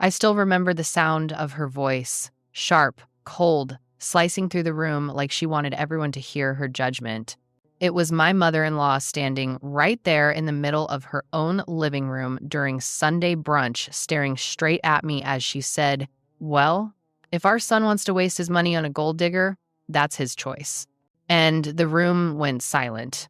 I still remember the sound of her voice, sharp, cold, slicing through the room like she wanted everyone to hear her judgment. It was my mother-in-law standing right there in the middle of her own living room during Sunday brunch, staring straight at me as she said, "Well, if our son wants to waste his money on a gold digger, that's his choice." And the room went silent,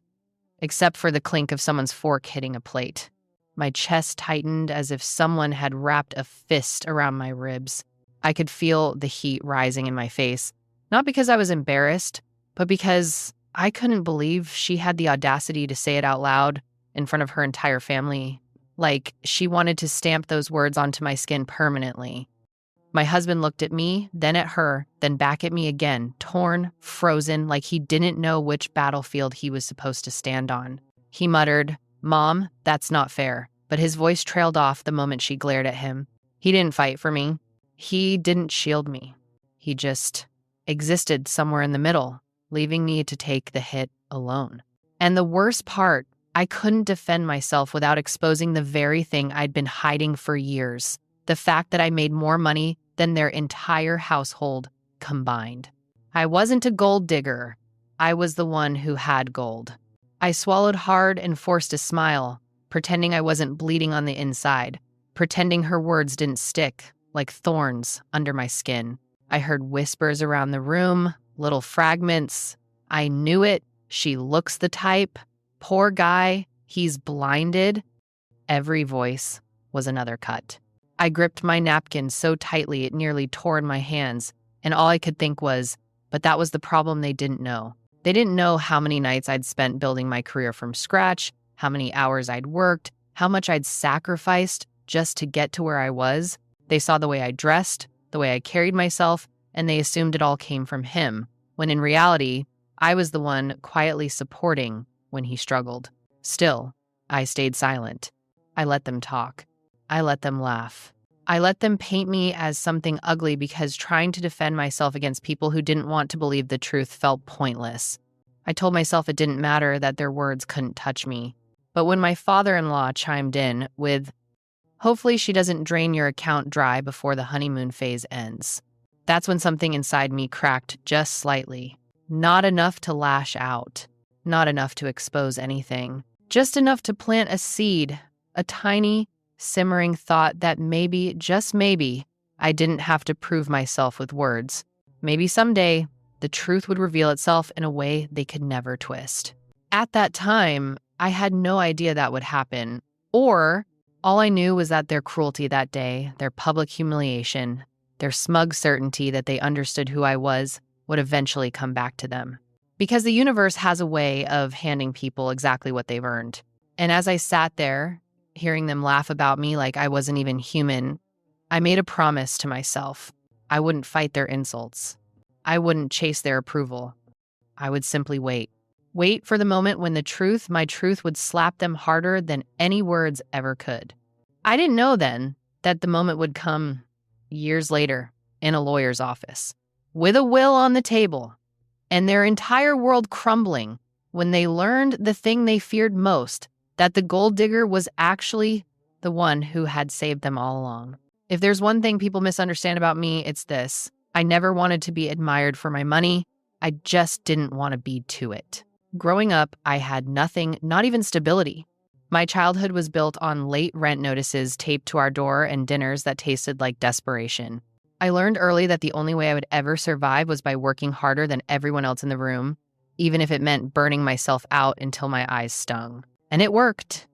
except for the clink of someone's fork hitting a plate. My chest tightened as if someone had wrapped a fist around my ribs. I could feel the heat rising in my face, not because I was embarrassed, but because I couldn't believe she had the audacity to say it out loud in front of her entire family, like she wanted to stamp those words onto my skin permanently. My husband looked at me, then at her, then back at me again, torn, frozen, like he didn't know which battlefield he was supposed to stand on. He muttered, "Mom, that's not fair," but his voice trailed off the moment she glared at him. He didn't fight for me. He didn't shield me. He just existed somewhere in the middle, leaving me to take the hit alone. And the worst part, I couldn't defend myself without exposing the very thing I'd been hiding for years. The fact that I made more money than their entire household combined. I wasn't a gold digger. I was the one who had gold. I swallowed hard and forced a smile, pretending I wasn't bleeding on the inside, pretending her words didn't stick like thorns under my skin. I heard whispers around the room, little fragments. I knew it. She looks the type. Poor guy. He's blinded. Every voice was another cut. I gripped my napkin so tightly it nearly tore in my hands, and all I could think was, but that was the problem they didn't know. They didn't know how many nights I'd spent building my career from scratch, how many hours I'd worked, how much I'd sacrificed just to get to where I was. They saw the way I dressed, the way I carried myself, and they assumed it all came from him, when in reality, I was the one quietly supporting when he struggled. Still, I stayed silent. I let them talk. I let them laugh. I let them paint me as something ugly because trying to defend myself against people who didn't want to believe the truth felt pointless. I told myself it didn't matter that their words couldn't touch me. But when my father-in-law chimed in with, "Hopefully she doesn't drain your account dry before the honeymoon phase ends," that's when something inside me cracked just slightly. Not enough to lash out. Not enough to expose anything. Just enough to plant a seed, a tiny, simmering thought that maybe, just maybe, I didn't have to prove myself with words. Maybe someday, the truth would reveal itself in a way they could never twist. At that time, I had no idea that would happen. Or, all I knew was that their cruelty that day, their public humiliation, their smug certainty that they understood who I was, would eventually come back to them. Because the universe has a way of handing people exactly what they've earned. And as I sat there, hearing them laugh about me like I wasn't even human, I made a promise to myself. I wouldn't fight their insults. I wouldn't chase their approval. I would simply wait. Wait for the moment when my truth would slap them harder than any words ever could. I didn't know then that the moment would come years later in a lawyer's office, with a will on the table, and their entire world crumbling when they learned the thing they feared most, that the gold digger was actually the one who had saved them all along. If there's one thing people misunderstand about me, it's this. I never wanted to be admired for my money. I just didn't want to be to it. Growing up, I had nothing, not even stability. My childhood was built on late rent notices taped to our door and dinners that tasted like desperation. I learned early that the only way I would ever survive was by working harder than everyone else in the room, even if it meant burning myself out until my eyes stung. And it worked.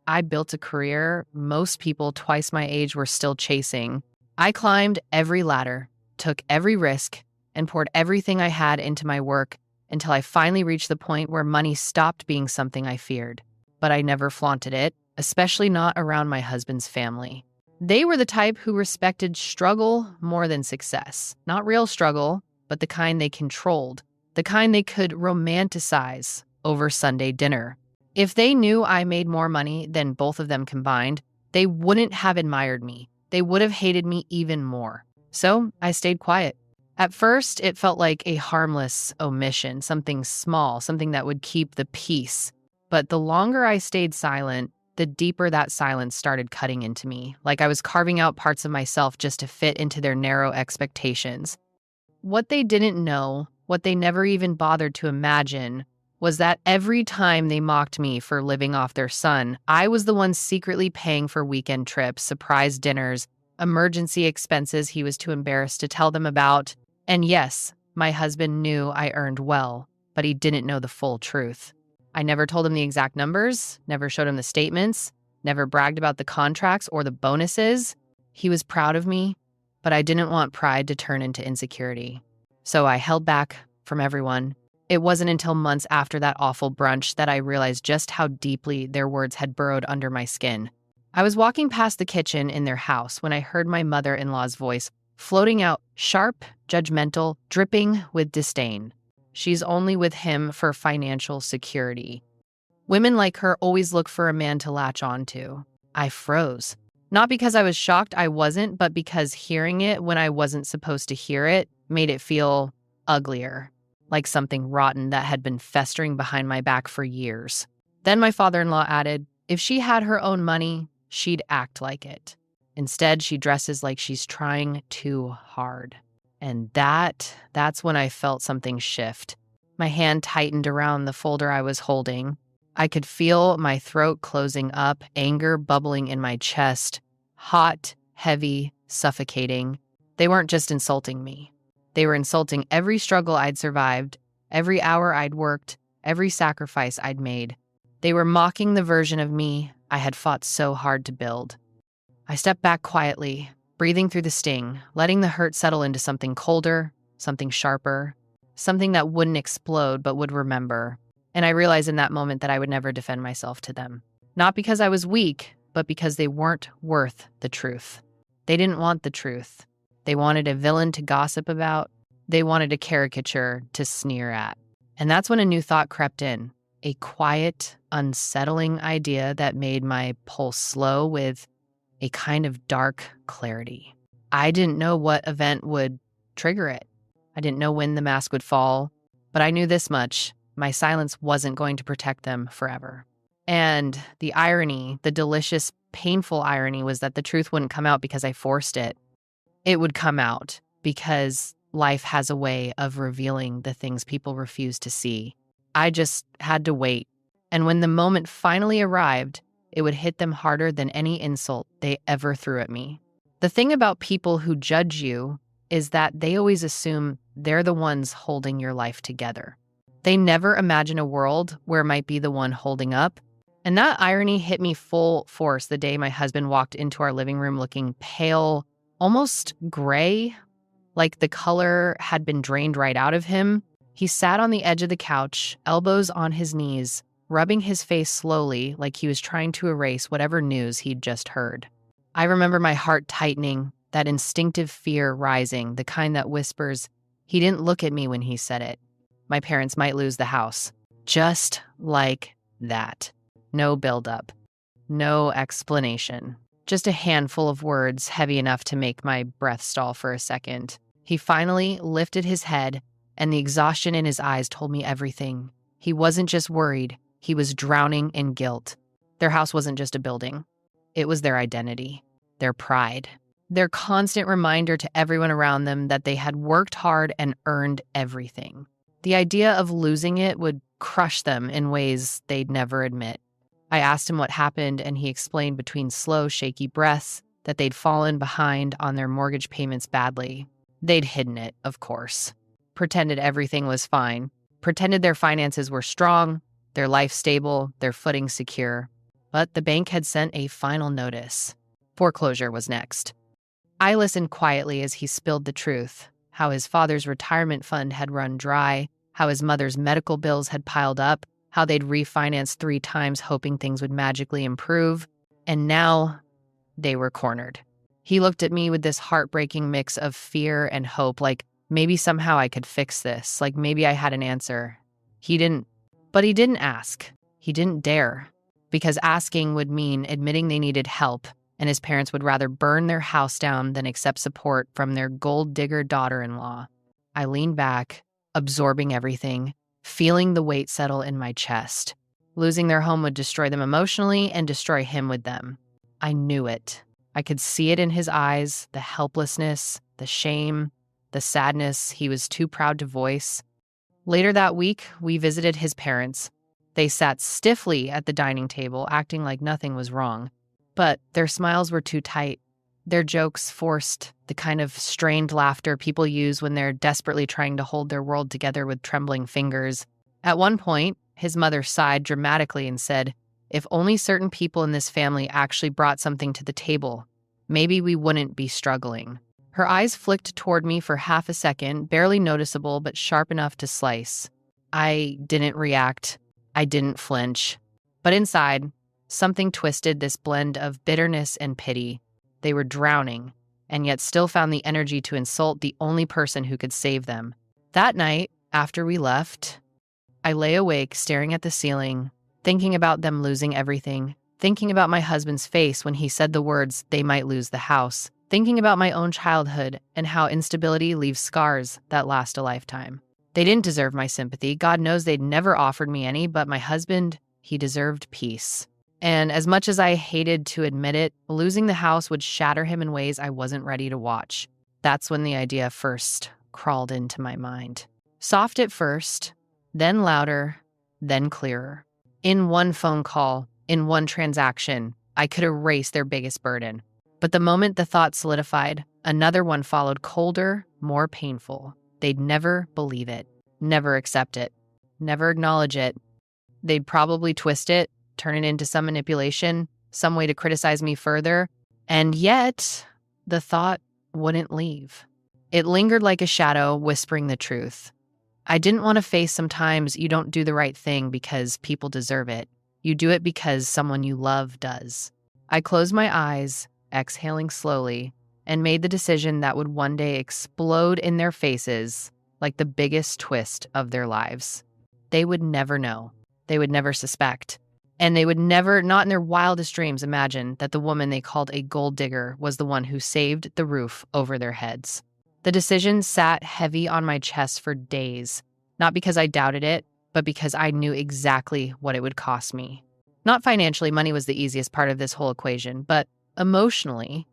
I built a career most people twice my age were still chasing. I climbed every ladder, took every risk, and poured everything I had into my work until I finally reached the point where money stopped being something I feared. But I never flaunted it, especially not around my husband's family. They were the type who respected struggle more than success. Not real struggle, but the kind they controlled, the kind they could romanticize over Sunday dinner. If they knew I made more money than both of them combined, they wouldn't have admired me. They would have hated me even more. So I stayed quiet. At first, it felt like a harmless omission, something small, something that would keep the peace. But the longer I stayed silent, the deeper that silence started cutting into me, like I was carving out parts of myself just to fit into their narrow expectations. What they didn't know, what they never even bothered to imagine, was that every time they mocked me for living off their son, I was the one secretly paying for weekend trips, surprise dinners, emergency expenses he was too embarrassed to tell them about. And yes, my husband knew I earned well, but he didn't know the full truth. I never told him the exact numbers, never showed him the statements, never bragged about the contracts or the bonuses. He was proud of me, but I didn't want pride to turn into insecurity. So I held back from everyone. It wasn't until months after that awful brunch that I realized just how deeply their words had burrowed under my skin. I was walking past the kitchen in their house when I heard my mother-in-law's voice floating out, sharp, judgmental, dripping with disdain. She's only with him for financial security. Women like her always look for a man to latch onto. I froze. Not because I was shocked I wasn't, but because hearing it when I wasn't supposed to hear it made it feel uglier, like something rotten that had been festering behind my back for years. Then my father-in-law added, if she had her own money, she'd act like it. Instead, she dresses like she's trying too hard. And that's when I felt something shift. My hand tightened around the folder I was holding. I could feel my throat closing up, anger bubbling in my chest, hot, heavy, suffocating. They weren't just insulting me. They were insulting every struggle I'd survived, every hour I'd worked, every sacrifice I'd made. They were mocking the version of me I had fought so hard to build. I stepped back quietly, breathing through the sting, letting the hurt settle into something colder, something sharper, something that wouldn't explode but would remember. And I realized in that moment that I would never defend myself to them. Not because I was weak, but because they weren't worth the truth. They didn't want the truth. They wanted a villain to gossip about. They wanted a caricature to sneer at. And that's when a new thought crept in, a quiet, unsettling idea that made my pulse slow with a kind of dark clarity. I didn't know what event would trigger it. I didn't know when the mask would fall, but I knew this much. My silence wasn't going to protect them forever. And the irony, the delicious, painful irony, was that the truth wouldn't come out because I forced it. It would come out because life has a way of revealing the things people refuse to see. I just had to wait. And when the moment finally arrived, it would hit them harder than any insult they ever threw at me. The thing about people who judge you is that they always assume they're the ones holding your life together. They never imagine a world where it might be the one holding up. And that irony hit me full force the day my husband walked into our living room looking pale, almost gray, like the color had been drained right out of him. He sat on the edge of the couch, elbows on his knees, rubbing his face slowly like he was trying to erase whatever news he'd just heard. I remember my heart tightening, that instinctive fear rising, the kind that whispers, he didn't look at me when he said it. My parents might lose the house. Just like that. No buildup. No explanation. Just a handful of words heavy enough to make my breath stall for a second. He finally lifted his head, and the exhaustion in his eyes told me everything. He wasn't just worried. He was drowning in guilt. Their house wasn't just a building. It was their identity, their pride, their constant reminder to everyone around them that they had worked hard and earned everything. The idea of losing it would crush them in ways they'd never admit. I asked him what happened, and he explained between slow, shaky breaths that they'd fallen behind on their mortgage payments badly. They'd hidden it, of course. Pretended everything was fine. Pretended their finances were strong, their life stable, their footing secure. But the bank had sent a final notice. Foreclosure was next. I listened quietly as he spilled the truth, how his father's retirement fund had run dry, how his mother's medical bills had piled up, how they'd refinanced 3 times hoping things would magically improve, and now they were cornered. He looked at me with this heartbreaking mix of fear and hope, like maybe somehow I could fix this, like maybe I had an answer. He didn't ask. He didn't dare, because asking would mean admitting they needed help, and his parents would rather burn their house down than accept support from their gold digger daughter-in-law. I leaned back, absorbing everything, feeling the weight settle in my chest. Losing their home would destroy them emotionally and destroy him with them. I knew it. I could see it in his eyes, the helplessness, the shame, the sadness he was too proud to voice. Later that week, we visited his parents. They sat stiffly at the dining table, acting like nothing was wrong. But their smiles were too tight. Their jokes forced, the kind of strained laughter people use when they're desperately trying to hold their world together with trembling fingers. At one point, his mother sighed dramatically and said, "If only certain people in this family actually brought something to the table, maybe we wouldn't be struggling." Her eyes flicked toward me for half a second, barely noticeable but sharp enough to slice. I didn't react. I didn't flinch. But inside, something twisted this blend of bitterness and pity. They were drowning, and yet still found the energy to insult the only person who could save them. That night, after we left, I lay awake staring at the ceiling, thinking about them losing everything, thinking about my husband's face when he said the words, "they might lose the house," thinking about my own childhood and how instability leaves scars that last a lifetime. They didn't deserve my sympathy. God knows they'd never offered me any, but my husband, he deserved peace. And as much as I hated to admit it, losing the house would shatter him in ways I wasn't ready to watch. That's when the idea first crawled into my mind. Soft at first, then louder, then clearer. In one phone call, in one transaction, I could erase their biggest burden. But the moment the thought solidified, another one followed, colder, more painful. They'd never believe it, never accept it, never acknowledge it. They'd probably twist it, turn it into some manipulation, some way to criticize me further. And yet, the thought wouldn't leave. It lingered like a shadow, whispering the truth. I didn't want to face sometimes you don't do the right thing because people deserve it. You do it because someone you love does. I closed my eyes, exhaling slowly, and made the decision that would one day explode in their faces like the biggest twist of their lives. They would never know. They would never suspect. And they would never, not in their wildest dreams, imagine that the woman they called a gold digger was the one who saved the roof over their heads. The decision sat heavy on my chest for days, not because I doubted it, but because I knew exactly what it would cost me. Not financially, money was the easiest part of this whole equation, but emotionally,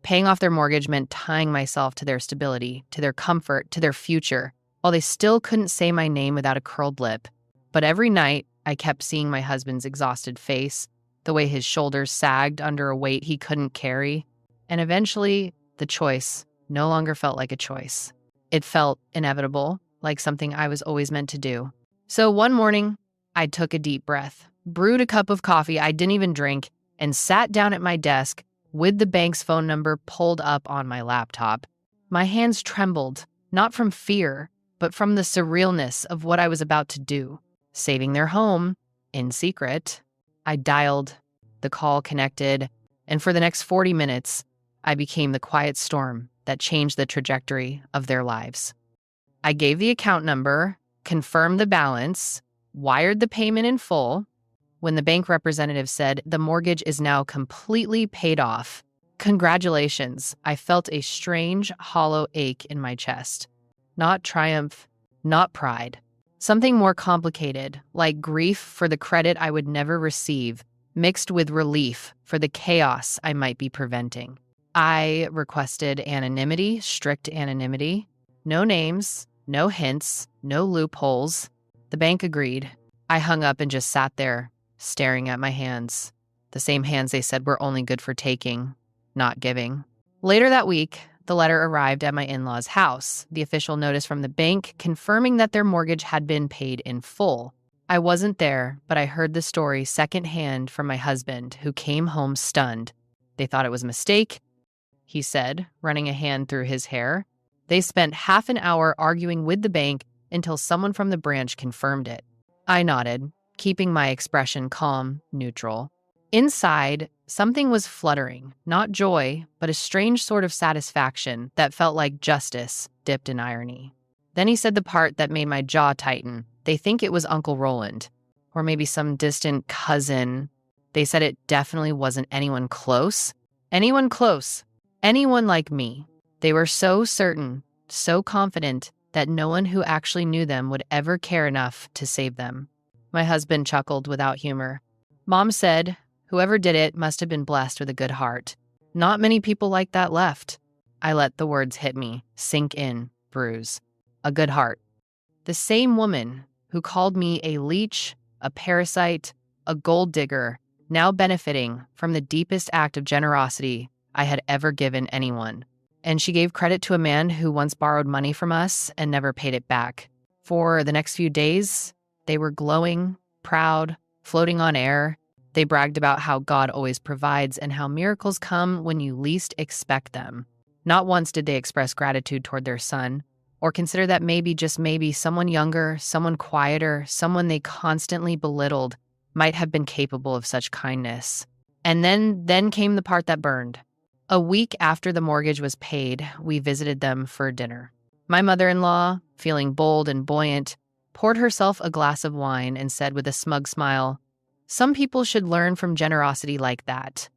paying off their mortgage meant tying myself to their stability, to their comfort, to their future, while they still couldn't say my name without a curled lip. But every night, I kept seeing my husband's exhausted face, the way his shoulders sagged under a weight he couldn't carry, and eventually, the choice no longer felt like a choice. It felt inevitable, like something I was always meant to do. So one morning, I took a deep breath, brewed a cup of coffee I didn't even drink, and sat down at my desk with the bank's phone number pulled up on my laptop. My hands trembled, not from fear, but from the surrealness of what I was about to do. Saving their home, in secret. I dialed, the call connected, and for the next 40 minutes, I became the quiet storm that changed the trajectory of their lives. I gave the account number, confirmed the balance, wired the payment in full. When the bank representative said, "The mortgage is now completely paid off. Congratulations," I felt a strange, hollow ache in my chest. Not triumph, not pride. Something more complicated, like grief for the credit I would never receive, mixed with relief for the chaos I might be preventing. I requested anonymity, strict anonymity. No names, no hints, no loopholes. The bank agreed. I hung up and just sat there, staring at my hands. The same hands they said were only good for taking, not giving. Later that week, the letter arrived at my in-laws' house, the official notice from the bank confirming that their mortgage had been paid in full. I wasn't there, but I heard the story secondhand from my husband, who came home stunned. They thought it was a mistake, he said, running a hand through his hair. They spent half an hour arguing with the bank until someone from the branch confirmed it. I nodded, keeping my expression calm, neutral. Inside, something was fluttering, not joy, but a strange sort of satisfaction that felt like justice dipped in irony. Then he said the part that made my jaw tighten. They think it was Uncle Roland, or maybe some distant cousin. They said it definitely wasn't anyone close. Anyone close. Anyone like me. They were so certain, so confident that no one who actually knew them would ever care enough to save them. My husband chuckled without humor. Mom said, whoever did it must have been blessed with a good heart. Not many people like that left. I let the words hit me, sink in, bruise. A good heart. The same woman who called me a leech, a parasite, a gold digger, now benefiting from the deepest act of generosity I had ever given anyone. And she gave credit to a man who once borrowed money from us and never paid it back. For the next few days, they were glowing, proud, floating on air. They bragged about how God always provides and how miracles come when you least expect them. Not once did they express gratitude toward their son, or consider that maybe, just maybe, someone younger, someone quieter, someone they constantly belittled might have been capable of such kindness. And then came the part that burned. A week after the mortgage was paid, we visited them for dinner. My mother-in-law, feeling bold and buoyant, poured herself a glass of wine and said with a smug smile, "Some people should learn from generosity like that.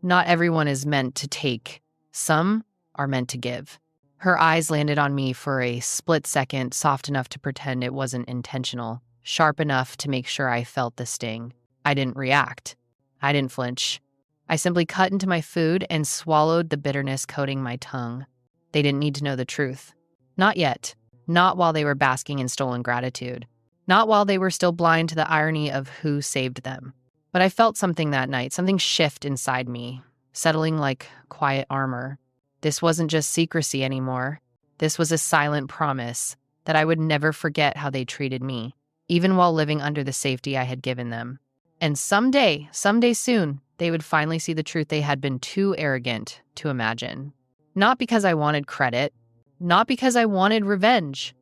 Not everyone is meant to take. Some are meant to give." Her eyes landed on me for a split second, soft enough to pretend it wasn't intentional, sharp enough to make sure I felt the sting. I didn't react. I didn't flinch. I simply cut into my food and swallowed the bitterness coating my tongue. They didn't need to know the truth. Not yet. Not while they were basking in stolen gratitude. Not while they were still blind to the irony of who saved them. But I felt something that night, something shift inside me, settling like quiet armor. This wasn't just secrecy anymore. This was a silent promise that I would never forget how they treated me, even while living under the safety I had given them. And someday soon, they would finally see the truth they had been too arrogant to imagine. Not because I wanted credit, not because I wanted revenge,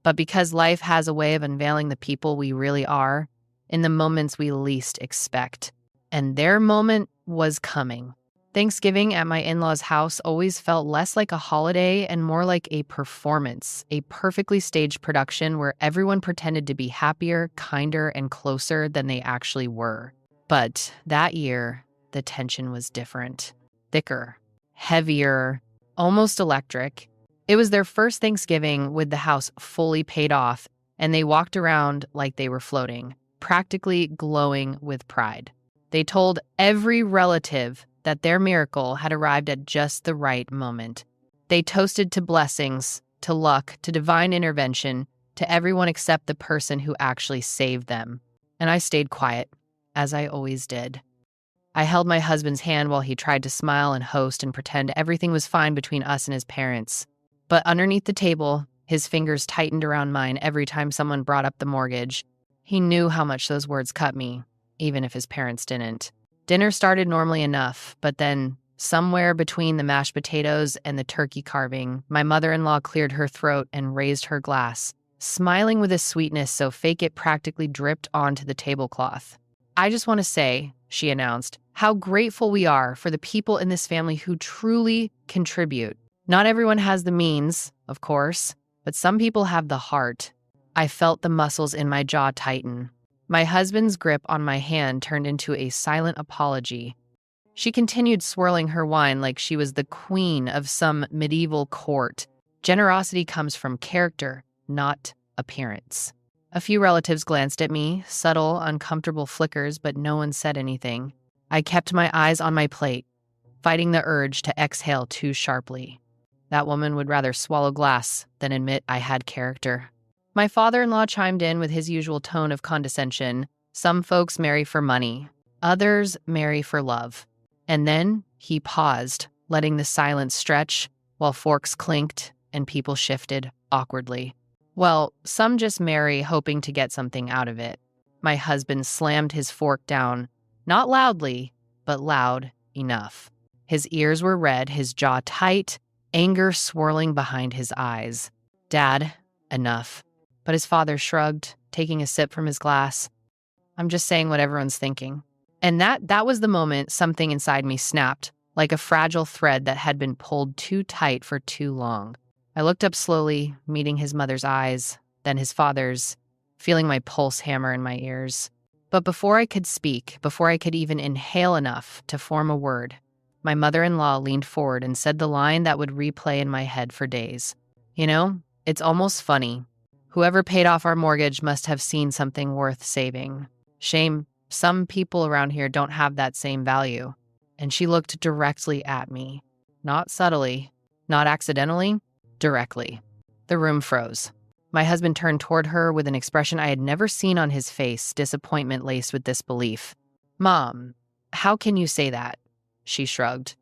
but because life has a way of unveiling the people we really are in the moments we least expect. And their moment was coming. Thanksgiving at my in-laws' house always felt less like a holiday and more like a performance, a perfectly staged production where everyone pretended to be happier, kinder, and closer than they actually were. But that year, the tension was different. Thicker, heavier, almost electric. It was their first Thanksgiving with the house fully paid off, and they walked around like they were floating, practically glowing with pride. They told every relative that their miracle had arrived at just the right moment. They toasted to blessings, to luck, to divine intervention, to everyone except the person who actually saved them. And I stayed quiet, as I always did. I held my husband's hand while he tried to smile and host and pretend everything was fine between us and his parents. But underneath the table, his fingers tightened around mine every time someone brought up the mortgage. He knew how much those words cut me, even if his parents didn't. Dinner started normally enough, but then, somewhere between the mashed potatoes and the turkey carving, my mother-in-law cleared her throat and raised her glass, smiling with a sweetness so fake it practically dripped onto the tablecloth. "I just want to say," she announced, "how grateful we are for the people in this family who truly contribute. Not everyone has the means, of course, but some people have the heart." I felt the muscles in my jaw tighten. My husband's grip on my hand turned into a silent apology. She continued swirling her wine like she was the queen of some medieval court. Generosity comes from character, not appearance. A few relatives glanced at me, subtle, uncomfortable flickers, but no one said anything. I kept my eyes on my plate, fighting the urge to exhale too sharply. That woman would rather swallow glass than admit I had character. My father-in-law chimed in with his usual tone of condescension. "Some folks marry for money, others marry for love." And then he paused, letting the silence stretch while forks clinked and people shifted awkwardly. "Well, some just marry hoping to get something out of it." My husband slammed his fork down, not loudly, but loud enough. His ears were red, his jaw tight, anger swirling behind his eyes. "Dad, enough." But his father shrugged, taking a sip from his glass. "I'm just saying what everyone's thinking." And that was the moment something inside me snapped, like a fragile thread that had been pulled too tight for too long. I looked up slowly, meeting his mother's eyes, then his father's, feeling my pulse hammer in my ears. But before I could speak, before I could even inhale enough to form a word, my mother-in-law leaned forward and said the line that would replay in my head for days. "You know, it's almost funny. Whoever paid off our mortgage must have seen something worth saving. Shame, some people around here don't have that same value. And she looked directly at me. Not subtly, not accidentally, directly. The room froze. My husband turned toward her with an expression I had never seen on his face, disappointment laced with disbelief. "Mom, how can you say that?" She shrugged.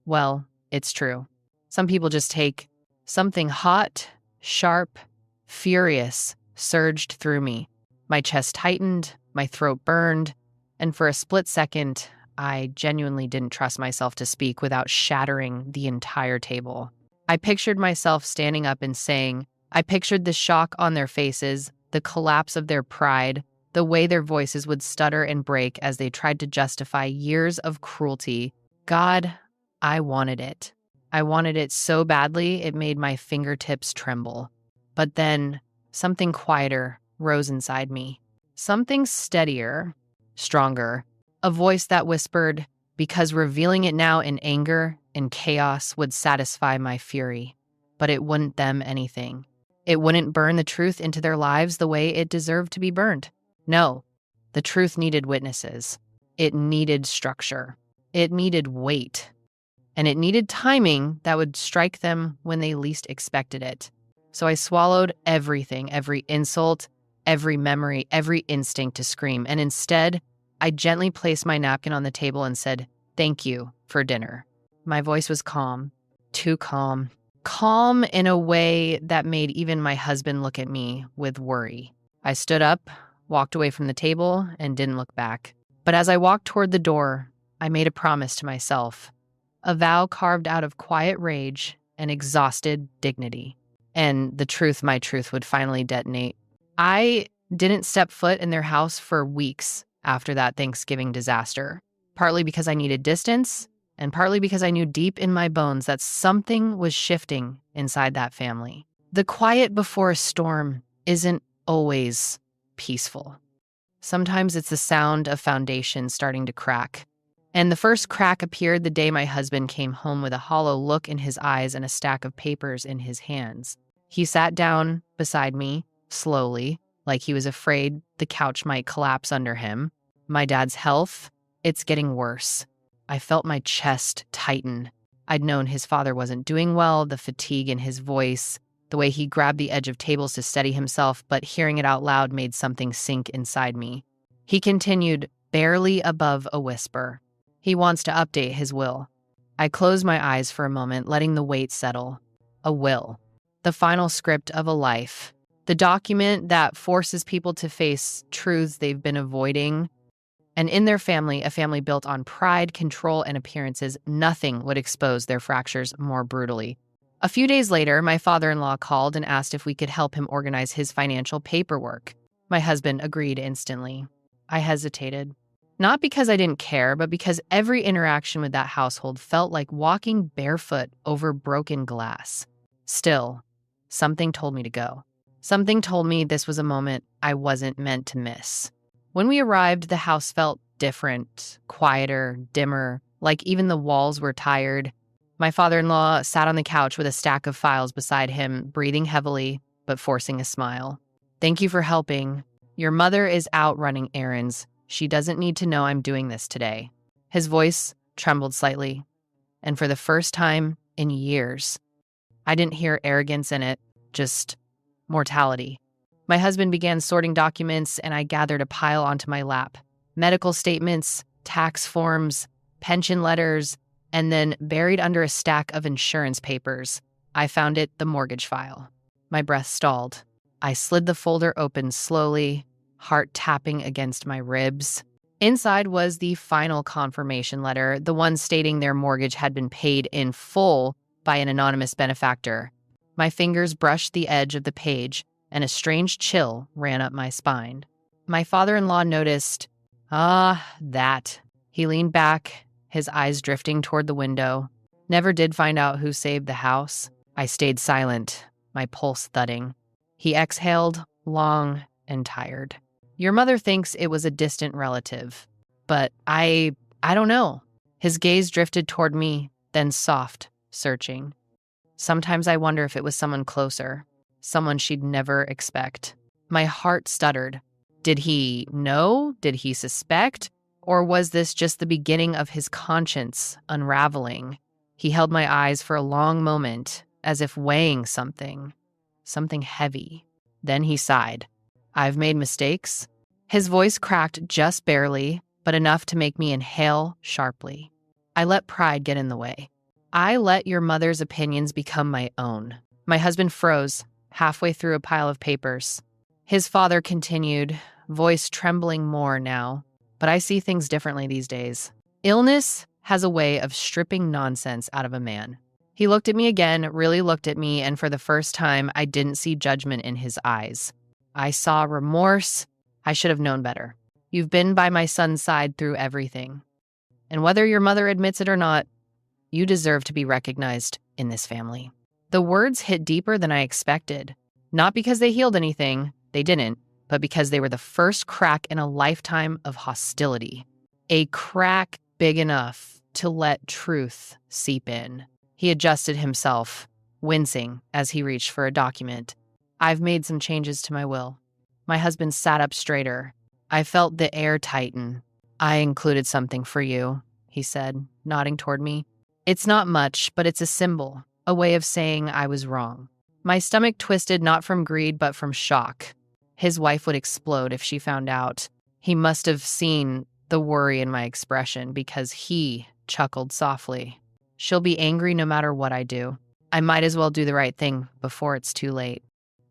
"Well, it's true. Some people just take..." Something hot, sharp, furious surged through me. My chest tightened, my throat burned, and for a split second, I genuinely didn't trust myself to speak without shattering the entire table. I pictured myself standing up and saying, I pictured the shock on their faces, the collapse of their pride, the way their voices would stutter and break as they tried to justify years of cruelty. God, I wanted it. I wanted it so badly it made my fingertips tremble. But then something quieter rose inside me. Something steadier, stronger. A voice that whispered, because revealing it now in anger and chaos would satisfy my fury. But it wouldn't them anything. It wouldn't burn the truth into their lives the way it deserved to be burned. No, the truth needed witnesses. It needed structure. It needed weight. And it needed timing that would strike them when they least expected it. So I swallowed everything, every insult, every memory, every instinct to scream. And instead, I gently placed my napkin on the table and said, "Thank you for dinner." My voice was calm, too calm. Calm in a way that made even my husband look at me with worry. I stood up, walked away from the table, and didn't look back. But as I walked toward the door, I made a promise to myself, a vow carved out of quiet rage and exhausted dignity. And the truth, my truth, would finally detonate. I didn't step foot in their house for weeks after that Thanksgiving disaster, partly because I needed distance, and partly because I knew deep in my bones that something was shifting inside that family. The quiet before a storm isn't always peaceful. Sometimes it's the sound of foundation starting to crack. And the first crack appeared the day my husband came home with a hollow look in his eyes and a stack of papers in his hands. He sat down beside me, slowly, like he was afraid the couch might collapse under him. My dad's health, it's getting worse. I felt my chest tighten. I'd known his father wasn't doing well, the fatigue in his voice, the way he grabbed the edge of tables to steady himself, but hearing it out loud made something sink inside me. He continued, barely above a whisper. He wants to update his will. I closed my eyes for a moment, letting the weight settle. A will. The final script of a life. The document that forces people to face truths they've been avoiding. And in their family, a family built on pride, control, and appearances, nothing would expose their fractures more brutally. A few days later, my father-in-law called and asked if we could help him organize his financial paperwork. My husband agreed instantly. I hesitated. Not because I didn't care, but because every interaction with that household felt like walking barefoot over broken glass. Still, something told me to go. Something told me this was a moment I wasn't meant to miss. When we arrived, the house felt different, quieter, dimmer, like even the walls were tired. My father-in-law sat on the couch with a stack of files beside him, breathing heavily, but forcing a smile. "Thank you for helping. Your mother is out running errands. She doesn't need to know I'm doing this today." His voice trembled slightly, and for the first time in years, I didn't hear arrogance in it, just mortality. My husband began sorting documents, and I gathered a pile onto my lap. Medical statements, tax forms, pension letters, and then buried under a stack of insurance papers, I found the mortgage file. My breath stalled. I slid the folder open slowly, heart tapping against my ribs. Inside was the final confirmation letter, the one stating their mortgage had been paid in full by an anonymous benefactor. My fingers brushed the edge of the page, and a strange chill ran up my spine. My father-in-law noticed, that. He leaned back, his eyes drifting toward the window. Never did find out who saved the house. I stayed silent, my pulse thudding. He exhaled, long and tired. "Your mother thinks it was a distant relative, but I don't know." His gaze drifted toward me, then soft, searching. "Sometimes I wonder if it was someone closer. someone she'd never expect. My heart stuttered. Did he know? Did he suspect? Or was this just the beginning of his conscience unraveling? He held my eyes for a long moment, as if weighing something heavy. Then he sighed. I've made mistakes. His voice cracked just barely, but enough to make me inhale sharply. I let pride get in the way. I let your mother's opinions become my own. My husband froze, halfway through a pile of papers. His father continued, voice trembling more now. But I see things differently these days. Illness has a way of stripping nonsense out of a man. He looked at me again, really looked at me, and for the first time, I didn't see judgment in his eyes. I saw remorse. I should have known better. You've been by my son's side through everything. And whether your mother admits it or not, you deserve to be recognized in this family. The words hit deeper than I expected. Not because they healed anything, they didn't, but because they were the first crack in a lifetime of hostility. A crack big enough to let truth seep in. He adjusted himself, wincing as he reached for a document. I've made some changes to my will. My husband sat up straighter. I felt the air tighten. I included something for you, he said, nodding toward me. It's not much, but it's a symbol, a way of saying I was wrong. My stomach twisted not from greed, but from shock. His wife would explode if she found out. He must have seen the worry in my expression because he chuckled softly. She'll be angry no matter what I do. I might as well do the right thing before it's too late.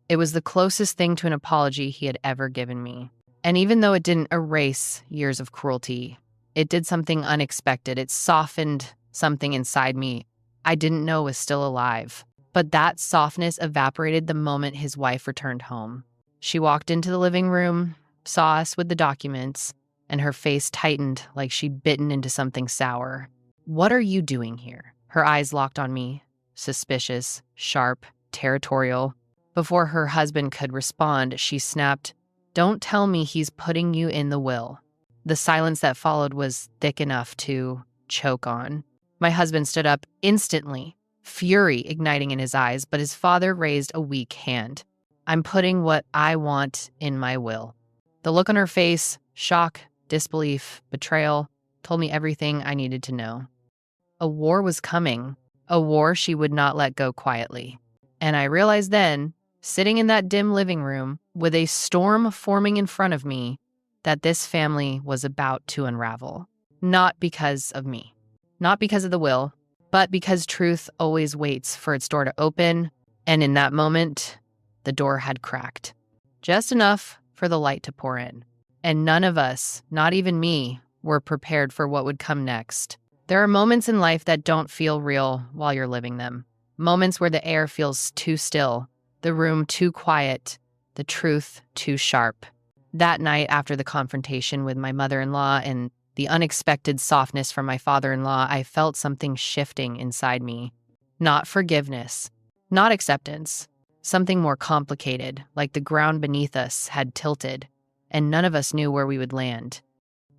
It was the closest thing to an apology he had ever given me. And even though it didn't erase years of cruelty, it did something unexpected. It softened something inside me I didn't know was still alive. But that softness evaporated the moment his wife returned home. She walked into the living room, saw us with the documents, and her face tightened like she'd bitten into something sour. What are you doing here? Her eyes locked on me, suspicious, sharp, territorial. Before her husband could respond, she snapped, Don't tell me he's putting you in the will. The silence that followed was thick enough to choke on. My husband stood up instantly, fury igniting in his eyes, but his father raised a weak hand. I'm putting what I want in my will. The look on her face, shock, disbelief, betrayal, told me everything I needed to know. A war was coming, a war she would not let go quietly. And I realized then, sitting in that dim living room with a storm forming in front of me, that this family was about to unravel. Not because of me, not because of the will, but because truth always waits for its door to open, and in that moment, the door had cracked. Just enough for the light to pour in. And none of us, not even me, were prepared for what would come next. There are moments in life that don't feel real while you're living them. Moments where the air feels too still, the room too quiet, the truth too sharp. That night after the confrontation with my mother-in-law and the unexpected softness from my father-in-law, I felt something shifting inside me. Not forgiveness, not acceptance, something more complicated, like the ground beneath us had tilted, and none of us knew where we would land.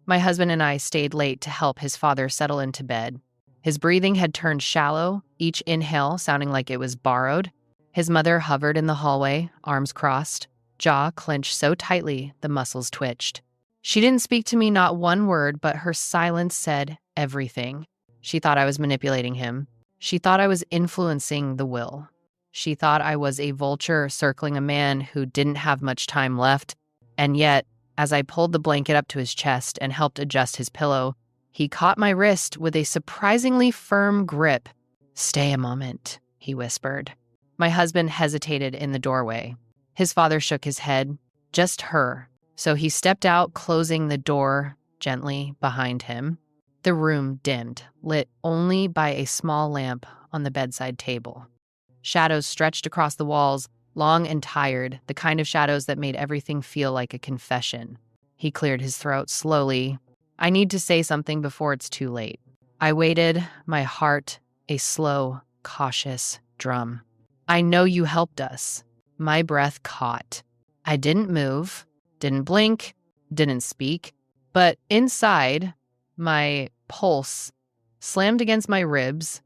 My husband and I stayed late to help his father settle into bed. His breathing had turned shallow, each inhale sounding like it was borrowed. His mother hovered in the hallway, arms crossed, jaw clenched so tightly the muscles twitched. She didn't speak to me, not one word, but her silence said everything. She thought I was manipulating him. She thought I was influencing the will. She thought I was a vulture circling a man who didn't have much time left. And yet, as I pulled the blanket up to his chest and helped adjust his pillow, he caught my wrist with a surprisingly firm grip. "Stay a moment," he whispered. My husband hesitated in the doorway. His father shook his head. Just her. So he stepped out, closing the door gently behind him. The room dimmed, lit only by a small lamp on the bedside table. Shadows stretched across the walls, long and tired, the kind of shadows that made everything feel like a confession. He cleared his throat slowly. I need to say something before it's too late. I waited, my heart a slow, cautious drum. I know you helped us. My breath caught. I didn't move, didn't blink, didn't speak, but inside, my pulse slammed against my ribs.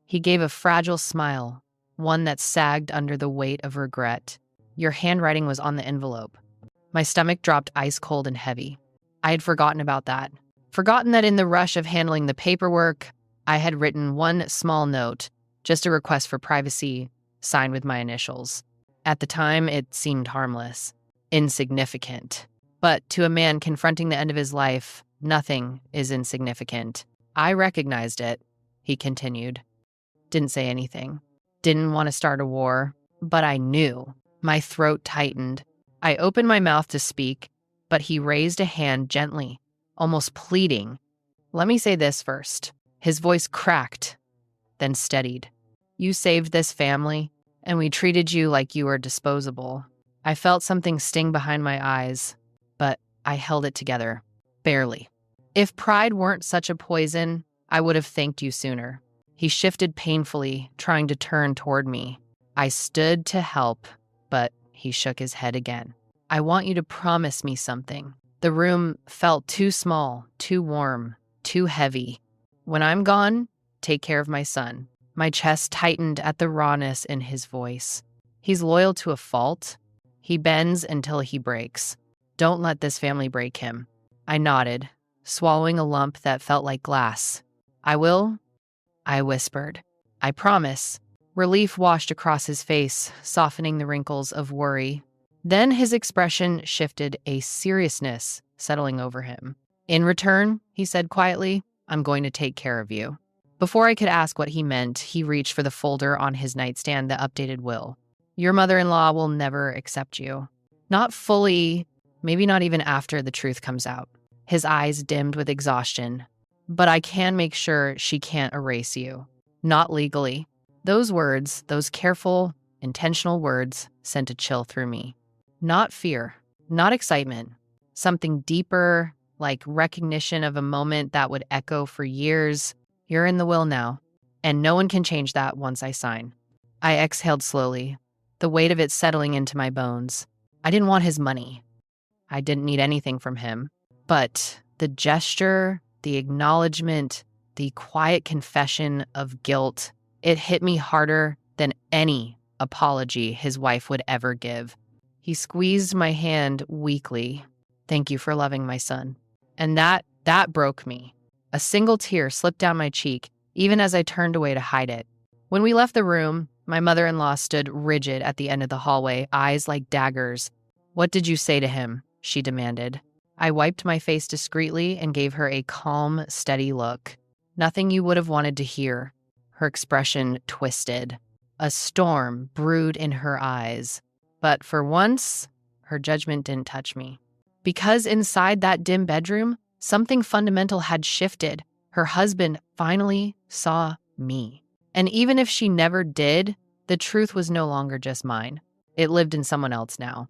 He gave a fragile smile, one that sagged under the weight of regret. Your handwriting was on the envelope. My stomach dropped ice cold and heavy. I had forgotten about that. Forgotten that in the rush of handling the paperwork, I had written one small note, just a request for privacy, signed with my initials. At the time, it seemed harmless, insignificant. But to a man confronting the end of his life, nothing is insignificant. I recognized it, he continued. Didn't say anything. Didn't want to start a war, but I knew. My throat tightened. I opened my mouth to speak, but he raised a hand gently, almost pleading. Let me say this first. His voice cracked, then steadied. You saved this family, and we treated you like you were disposable. I felt something sting behind my eyes, but I held it together. Barely. If pride weren't such a poison, I would have thanked you sooner. He shifted painfully, trying to turn toward me. I stood to help, but he shook his head again. I want you to promise me something. The room felt too small, too warm, too heavy. When I'm gone, take care of my son. My chest tightened at the rawness in his voice. He's loyal to a fault. He bends until he breaks. Don't let this family break him. I nodded, swallowing a lump that felt like glass. I will, I whispered. I promise. Relief washed across his face, softening the wrinkles of worry. Then his expression shifted, a seriousness settling over him. In return, he said quietly, I'm going to take care of you. Before I could ask what he meant, he reached for the folder on his nightstand, the updated will. Your mother-in-law will never accept you. Not fully, maybe not even after the truth comes out. His eyes dimmed with exhaustion. But I can make sure she can't erase you. Not legally. Those words, those careful, intentional words, sent a chill through me. Not fear, not excitement. Something deeper, like recognition of a moment that would echo for years. You're in the will now, and no one can change that once I sign. I exhaled slowly, the weight of it settling into my bones. I didn't want his money. I didn't need anything from him. But the gesture, the acknowledgement, the quiet confession of guilt, it hit me harder than any apology his wife would ever give. He squeezed my hand weakly. Thank you for loving my son. And that broke me. A single tear slipped down my cheek, even as I turned away to hide it. When we left the room, my mother-in-law stood rigid at the end of the hallway, eyes like daggers. What did you say to him? She demanded. I wiped my face discreetly and gave her a calm, steady look. Nothing you would have wanted to hear. Her expression twisted. A storm brewed in her eyes. But for once, her judgment didn't touch me. Because inside that dim bedroom, something fundamental had shifted. Her husband finally saw me. And even if she never did, the truth was no longer just mine. It lived in someone else now.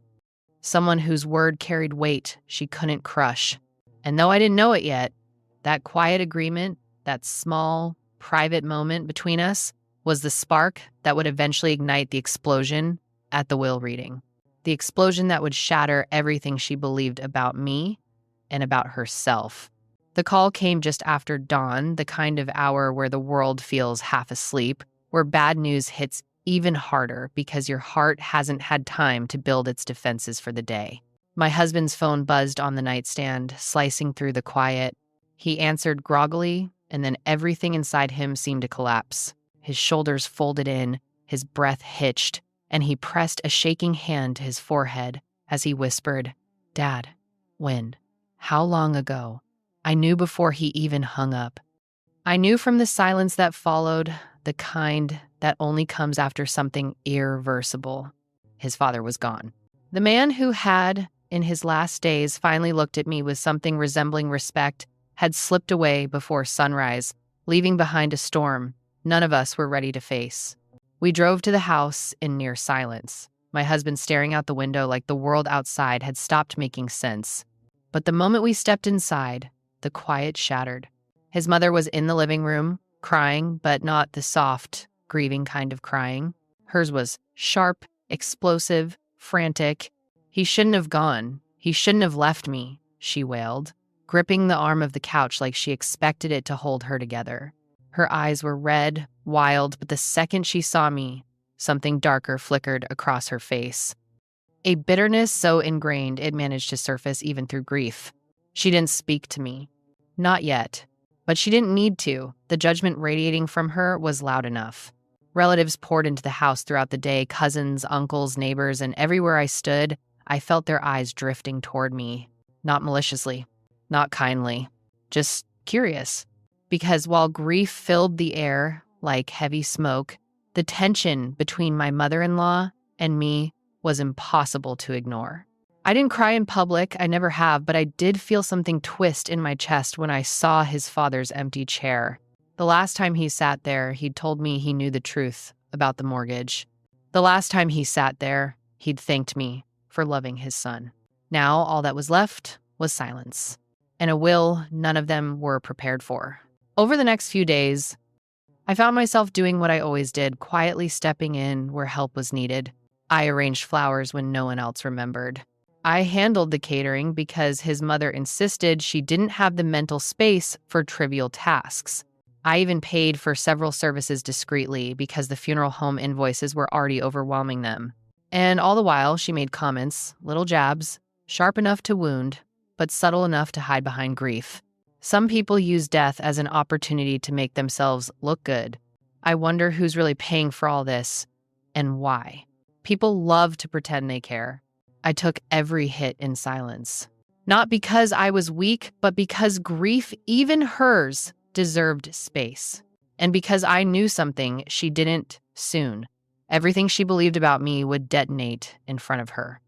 Someone whose word carried weight she couldn't crush. And though I didn't know it yet, that quiet agreement, that small, private moment between us, was the spark that would eventually ignite the explosion at the will reading. The explosion that would shatter everything she believed about me and about herself. The call came just after dawn, the kind of hour where the world feels half asleep, where bad news hits even harder because your heart hasn't had time to build its defenses for the day. My husband's phone buzzed on the nightstand, slicing through the quiet. He answered groggily, and then everything inside him seemed to collapse. His shoulders folded in, his breath hitched, and he pressed a shaking hand to his forehead as he whispered, Dad, when? How long ago? I knew before he even hung up. I knew from the silence that followed, the kind that only comes after something irreversible. His father was gone. The man who had, in his last days, finally looked at me with something resembling respect had slipped away before sunrise, leaving behind a storm none of us were ready to face. We drove to the house in near silence, my husband staring out the window like the world outside had stopped making sense. But the moment we stepped inside, the quiet shattered. His mother was in the living room, crying, but not the soft, grieving kind of crying. Hers was sharp, explosive, frantic. He shouldn't have gone. He shouldn't have left me, she wailed, gripping the arm of the couch like she expected it to hold her together. Her eyes were red, wild, but the second she saw me, Something darker flickered across her face. A bitterness so ingrained it managed to surface even through grief. She didn't speak to me. Not yet. But she didn't need to. The judgment radiating from her was loud enough. Relatives poured into the house throughout the day, cousins, uncles, neighbors, and everywhere I stood, I felt their eyes drifting toward me. Not maliciously, not kindly, just curious. Because while grief filled the air like heavy smoke, the tension between my mother-in-law and me was impossible to ignore. I didn't cry in public, I never have, but I did feel something twist in my chest when I saw his father's empty chair. The last time he sat there, he'd told me he knew the truth about the mortgage. The last time he sat there, he'd thanked me for loving his son. Now all that was left was silence, and a will none of them were prepared for. Over the next few days, I found myself doing what I always did, quietly stepping in where help was needed. I arranged flowers when no one else remembered. I handled the catering because his mother insisted she didn't have the mental space for trivial tasks. I even paid for several services discreetly because the funeral home invoices were already overwhelming them. And all the while, she made comments, little jabs, sharp enough to wound, but subtle enough to hide behind grief. Some people use death as an opportunity to make themselves look good. I wonder who's really paying for all this and why. People love to pretend they care. I took every hit in silence. Not because I was weak, but because grief, even hers, deserved space. And because I knew something she didn't soon. Everything she believed about me would detonate in front of her.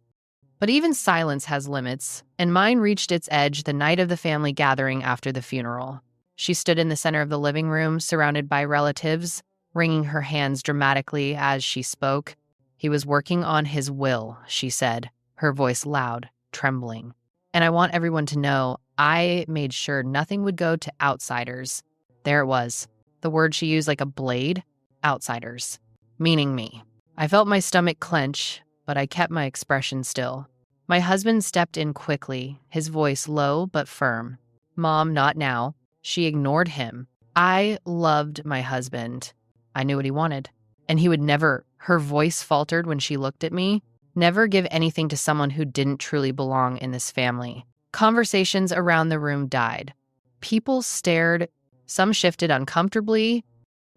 But even silence has limits, and mine reached its edge the night of the family gathering after the funeral. She stood in the center of the living room, surrounded by relatives, wringing her hands dramatically as she spoke. He was working on his will, she said, her voice loud, trembling. And I want everyone to know I made sure nothing would go to outsiders. There it was, the word she used like a blade, outsiders, meaning me. I felt my stomach clench, but I kept my expression still. My husband stepped in quickly, his voice low but firm. Mom, not now. She ignored him. I loved my husband. I knew what he wanted. And he would never, her voice faltered when she looked at me, never give anything to someone who didn't truly belong in this family. Conversations around the room died. People stared. Some shifted uncomfortably.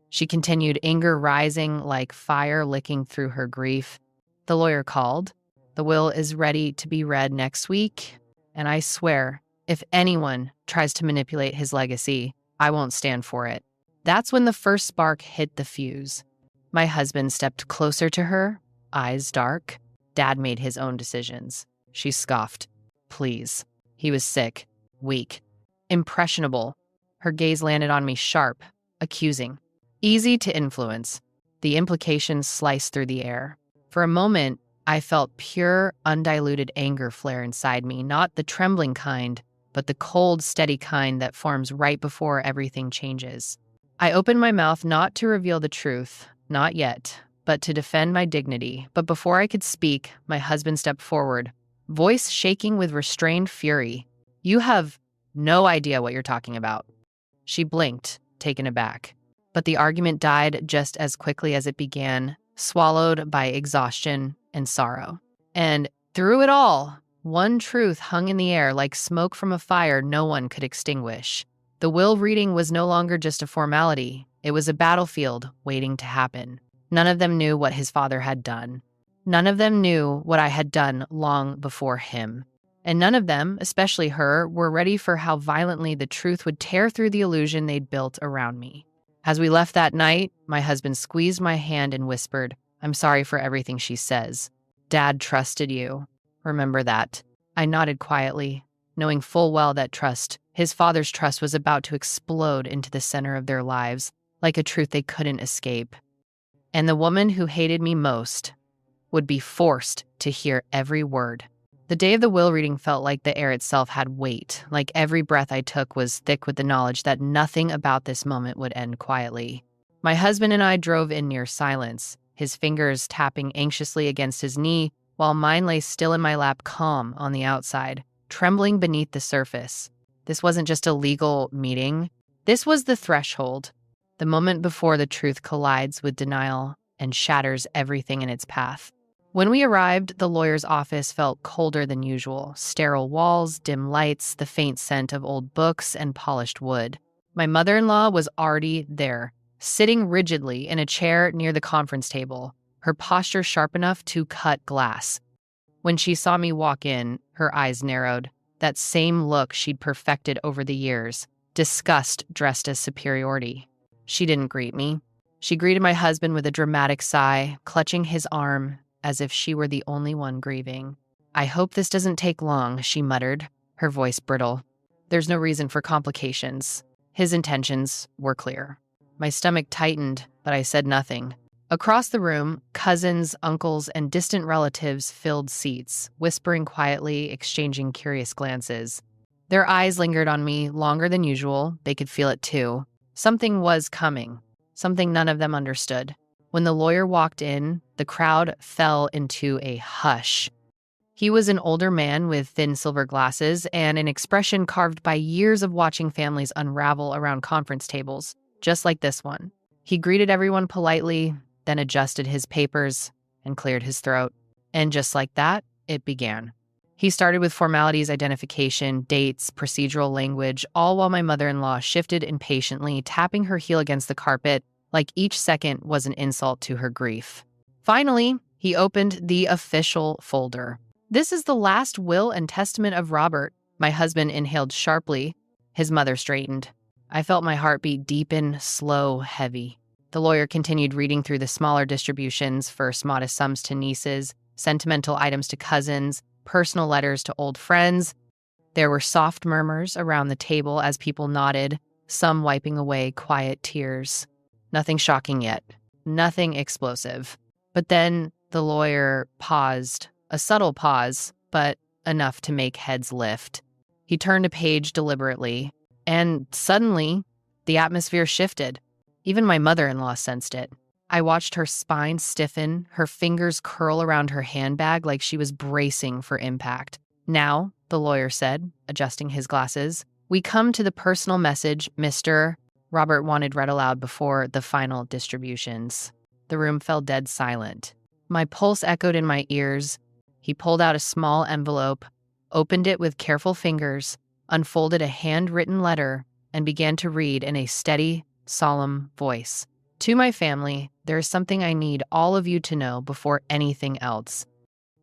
She continued, anger rising like fire licking through her grief. The lawyer called. The will is ready to be read next week. And I swear, if anyone tries to manipulate his legacy, I won't stand for it. That's when the first spark hit the fuse. My husband stepped closer to her, eyes dark. Dad made his own decisions. She scoffed. Please. He was sick, weak, impressionable. Her gaze landed on me sharp, accusing. Easy to influence. The implications sliced through the air. For a moment, I felt pure, undiluted anger flare inside me, not the trembling kind, but the cold, steady kind that forms right before everything changes. I opened my mouth not to reveal the truth, not yet, but to defend my dignity. But before I could speak, my husband stepped forward, voice shaking with restrained fury. You have no idea what you're talking about. She blinked, taken aback. But the argument died just as quickly as it began, swallowed by exhaustion and sorrow. And through it all, one truth hung in the air like smoke from a fire no one could extinguish. The will reading was no longer just a formality. It was a battlefield waiting to happen. None of them knew what his father had done. None of them knew what I had done long before him. And none of them, especially her, were ready for how violently the truth would tear through the illusion they'd built around me. As we left that night, my husband squeezed my hand and whispered, I'm sorry for everything she says. Dad trusted you. Remember that. I nodded quietly, knowing full well that trust, his father's trust, was about to explode into the center of their lives, like a truth they couldn't escape. And the woman who hated me most would be forced to hear every word. The day of the will reading felt like the air itself had weight, like every breath I took was thick with the knowledge that nothing about this moment would end quietly. My husband and I drove in near silence, his fingers tapping anxiously against his knee, while mine lay still in my lap, calm on the outside, trembling beneath the surface. This wasn't just a legal meeting. This was the threshold, the moment before the truth collides with denial and shatters everything in its path. When we arrived, the lawyer's office felt colder than usual. Sterile walls, dim lights, the faint scent of old books and polished wood. My mother-in-law was already there, sitting rigidly in a chair near the conference table, her posture sharp enough to cut glass. When she saw me walk in, her eyes narrowed, that same look she'd perfected over the years, disgust dressed as superiority. She didn't greet me. She greeted my husband with a dramatic sigh, clutching his arm as if she were the only one grieving. "I hope this doesn't take long," she muttered, her voice brittle. "There's no reason for complications." His intentions were clear. My stomach tightened, but I said nothing. Across the room, cousins, uncles, and distant relatives filled seats, whispering quietly, exchanging curious glances. Their eyes lingered on me longer than usual. They could feel it too. Something was coming, something none of them understood. When the lawyer walked in, the crowd fell into a hush. He was an older man with thin silver glasses and an expression carved by years of watching families unravel around conference tables, just like this one. He greeted everyone politely, then adjusted his papers and cleared his throat. And just like that, it began. He started with formalities, identification, dates, procedural language, all while my mother-in-law shifted impatiently, tapping her heel against the carpet like each second was an insult to her grief. Finally, he opened the official folder. "This is the last will and testament of Robert." My husband inhaled sharply. His mother straightened. I felt my heartbeat deepen, slow, heavy. The lawyer continued reading through the smaller distributions, first modest sums to nieces, sentimental items to cousins, personal letters to old friends. There were soft murmurs around the table as people nodded, some wiping away quiet tears. Nothing shocking yet. Nothing explosive. But then the lawyer paused, a subtle pause, but enough to make heads lift. He turned a page deliberately, and suddenly, the atmosphere shifted. Even my mother-in-law sensed it. I watched her spine stiffen, her fingers curl around her handbag like she was bracing for impact. "Now," the lawyer said, adjusting his glasses, "we come to the personal message, Mr. Robert wanted read aloud before the final distributions." The room fell dead silent. My pulse echoed in my ears. He pulled out a small envelope, opened it with careful fingers, unfolded a handwritten letter, and began to read in a steady, solemn voice. "To my family, there is something I need all of you to know before anything else."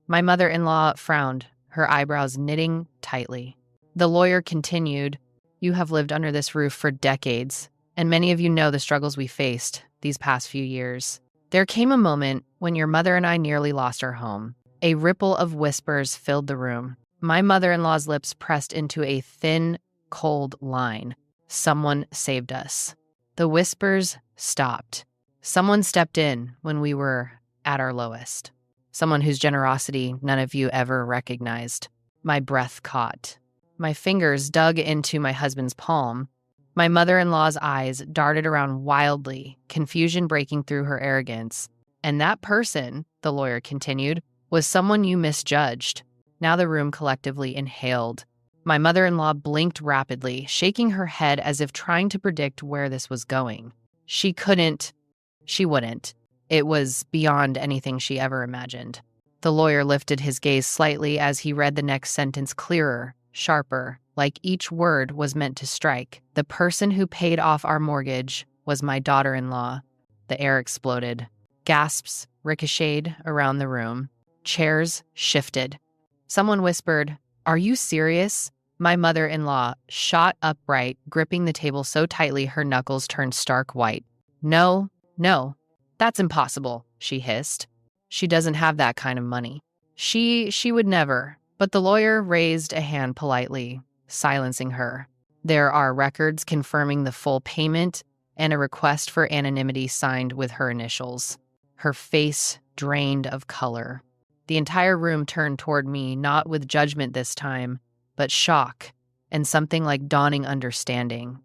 My mother-in-law frowned, her eyebrows knitting tightly. The lawyer continued, "You have lived under this roof for decades, and many of you know the struggles we faced these past few years. There came a moment when your mother and I nearly lost our home." A ripple of whispers filled the room. My mother-in-law's lips pressed into a thin, cold line. Someone saved us. The whispers stopped. Someone stepped in when we were at our lowest. Someone whose generosity none of you ever recognized. My breath caught. My fingers dug into my husband's palm. My mother-in-law's eyes darted around wildly, confusion breaking through her arrogance. "And that person," the lawyer continued, "was someone you misjudged." Now the room collectively inhaled. My mother-in-law blinked rapidly, shaking her head as if trying to predict where this was going. She wouldn't. It was beyond anything she ever imagined. The lawyer lifted his gaze slightly as he read the next sentence clearer, sharper, like each word was meant to strike. "The person who paid off our mortgage was my daughter-in-law." The air exploded. Gasps ricocheted around the room. Chairs shifted. Someone whispered, "Are you serious?" My mother-in-law shot upright, gripping the table so tightly her knuckles turned stark white. No, that's impossible," she hissed. "She doesn't have that kind of money. She would never." But the lawyer raised a hand politely, silencing her. "There are records confirming the full payment and a request for anonymity signed with her initials." Her face drained of color. The entire room turned toward me, not with judgment this time, but shock and something like dawning understanding.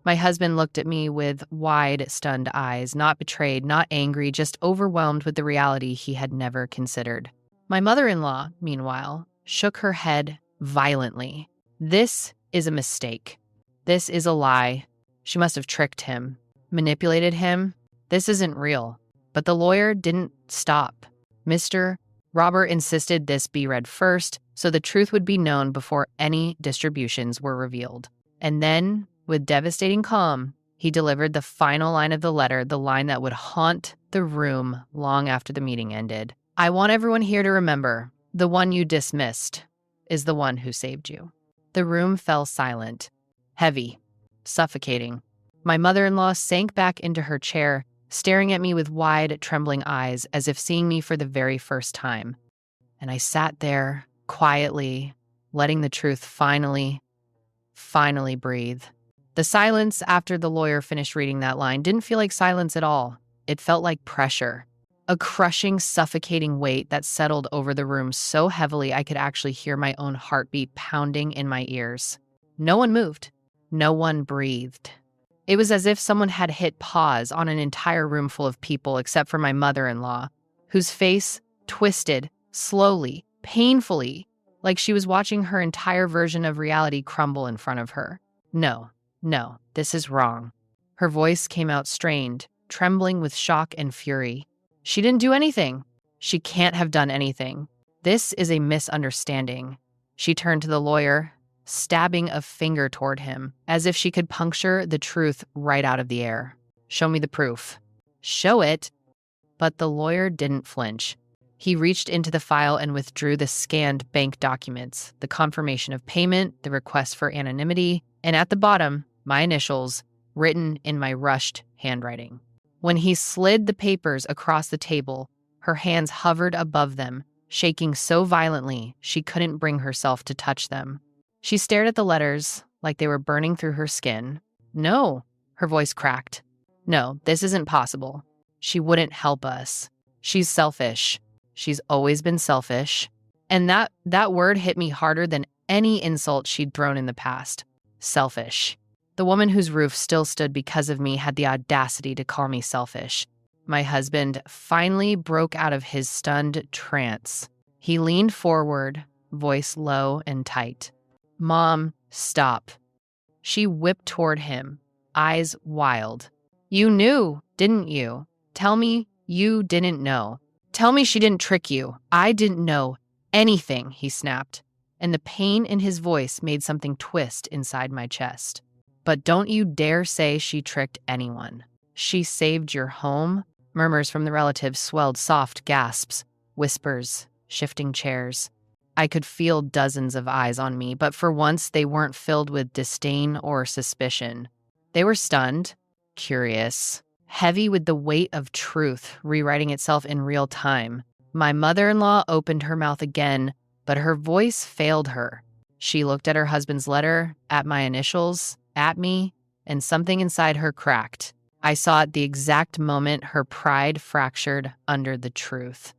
My husband looked at me with wide, stunned eyes, not betrayed, not angry, just overwhelmed with the reality he had never considered. My mother-in-law, meanwhile, shook her head violently. "This is a mistake. This is a lie. She must have tricked him, manipulated him. This isn't real." But the lawyer didn't stop. Mr. Robert insisted this be read first, so the truth would be known before any distributions were revealed. And then, with devastating calm, he delivered the final line of the letter, the line that would haunt the room long after the meeting ended. I want everyone here to remember, the one you dismissed is the one who saved you. The room fell silent, heavy, suffocating. My mother-in-law sank back into her chair, staring at me with wide, trembling eyes, as if seeing me for the very first time. And I sat there, quietly, letting the truth finally breathe. The silence after the lawyer finished reading that line didn't feel like silence at all. It felt like pressure, a crushing, suffocating weight that settled over the room so heavily I could actually hear my own heartbeat pounding in my ears. No one moved. No one breathed. It was as if someone had hit pause on an entire room full of people except for my mother-in-law, whose face twisted, slowly, painfully, like she was watching her entire version of reality crumble in front of her. No, this is wrong. Her voice came out strained, trembling with shock and fury. She didn't do anything. She can't have done anything. This is a misunderstanding. She turned to the lawyer, stabbing a finger toward him, as if she could puncture the truth right out of the air. Show me the proof. Show it. But the lawyer didn't flinch. He reached into the file and withdrew the scanned bank documents, the confirmation of payment, the request for anonymity, and at the bottom, my initials, written in my rushed handwriting. When he slid the papers across the table, her hands hovered above them, shaking so violently she couldn't bring herself to touch them. She stared at the letters like they were burning through her skin. No, her voice cracked. No, this isn't possible. She wouldn't help us. She's selfish. She's always been selfish. And that word hit me harder than any insult she'd thrown in the past. Selfish. The woman whose roof still stood because of me had the audacity to call me selfish. My husband finally broke out of his stunned trance. He leaned forward, voice low and tight. Mom, stop. She whipped toward him, eyes wild. You knew, didn't you? Tell me you didn't know. Tell me she didn't trick you. I didn't know anything, he snapped, and the pain in his voice made something twist inside my chest. But don't you dare say she tricked anyone. She saved your home? Murmurs from the relatives swelled soft gasps, whispers, shifting chairs. I could feel dozens of eyes on me, but for once they weren't filled with disdain or suspicion. They were stunned, curious, heavy with the weight of truth rewriting itself in real time. My mother-in-law opened her mouth again, but her voice failed her. She looked at her husband's letter, at my initials, at me, and something inside her cracked. I saw at the exact moment her pride fractured under the truth.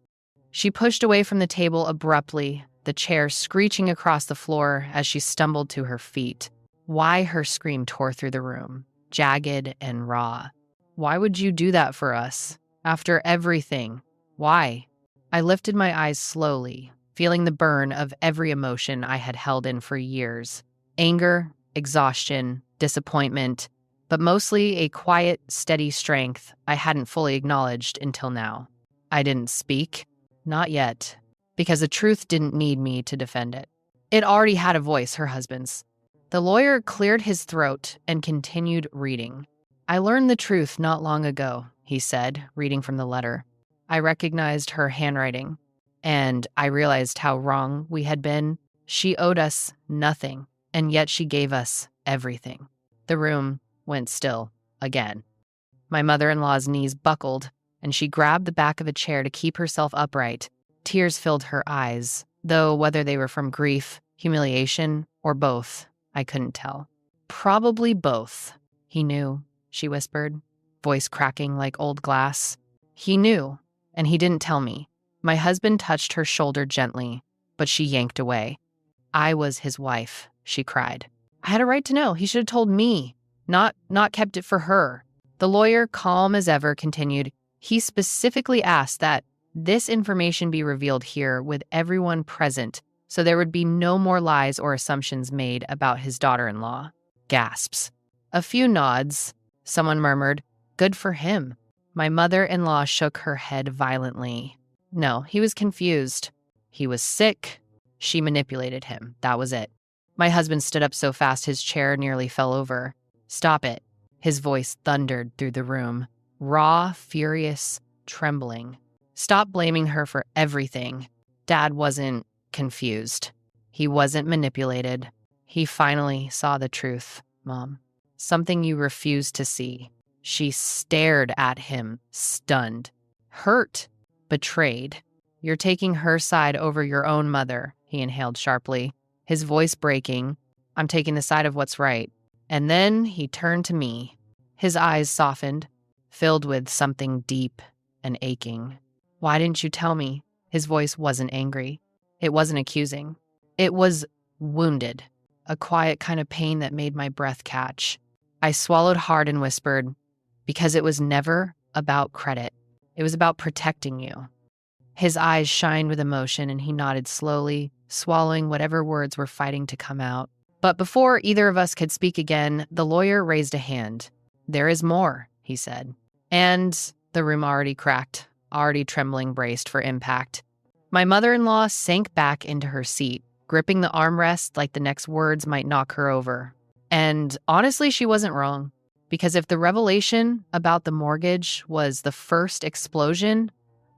She pushed away from the table abruptly, the chair screeching across the floor as she stumbled to her feet. Why her scream tore through the room, jagged and raw. Why would you do that for us? After everything? Why? I lifted my eyes slowly, feeling the burn of every emotion I had held in for years. Anger, exhaustion, disappointment, but mostly a quiet, steady strength I hadn't fully acknowledged until now. I didn't speak. Not yet. Because the truth didn't need me to defend it. It already had a voice, her husband's. The lawyer cleared his throat and continued reading. I learned the truth not long ago, he said, reading from the letter. I recognized her handwriting, and I realized how wrong we had been. She owed us nothing, and yet she gave us everything. The room went still again. My mother-in-law's knees buckled, and she grabbed the back of a chair to keep herself upright. Tears filled her eyes, though whether they were from grief, humiliation, or both, I couldn't tell. Probably both. He knew, she whispered, voice cracking like old glass. He knew, and he didn't tell me. My husband touched her shoulder gently, but she yanked away. I was his wife, she cried. I had a right to know. He should have told me, not kept it for her. The lawyer, calm as ever, continued. He specifically asked that this information be revealed here with everyone present, so there would be no more lies or assumptions made about his daughter-in-law. Gasps. A few nods. Someone murmured, good for him. My mother-in-law shook her head violently. No, he was confused. He was sick. She manipulated him. That was it. My husband stood up so fast his chair nearly fell over. Stop it. His voice thundered through the room. Raw, furious, trembling. Stop blaming her for everything. Dad wasn't confused. He wasn't manipulated. He finally saw the truth, Mom. Something you refused to see. She stared at him, stunned, hurt, betrayed. You're taking her side over your own mother, he inhaled sharply, his voice breaking. I'm taking the side of what's right. And then he turned to me. His eyes softened, filled with something deep and aching. Why didn't you tell me? His voice wasn't angry. It wasn't accusing. It was wounded, a quiet kind of pain that made my breath catch. I swallowed hard and whispered, because it was never about credit. It was about protecting you. His eyes shined with emotion and he nodded slowly, swallowing whatever words were fighting to come out. But before either of us could speak again, the lawyer raised a hand. There is more, he said. And the room already cracked, already trembling, braced for impact. My mother-in-law sank back into her seat, gripping the armrest like the next words might knock her over. And honestly, she wasn't wrong. Because if the revelation about the mortgage was the first explosion,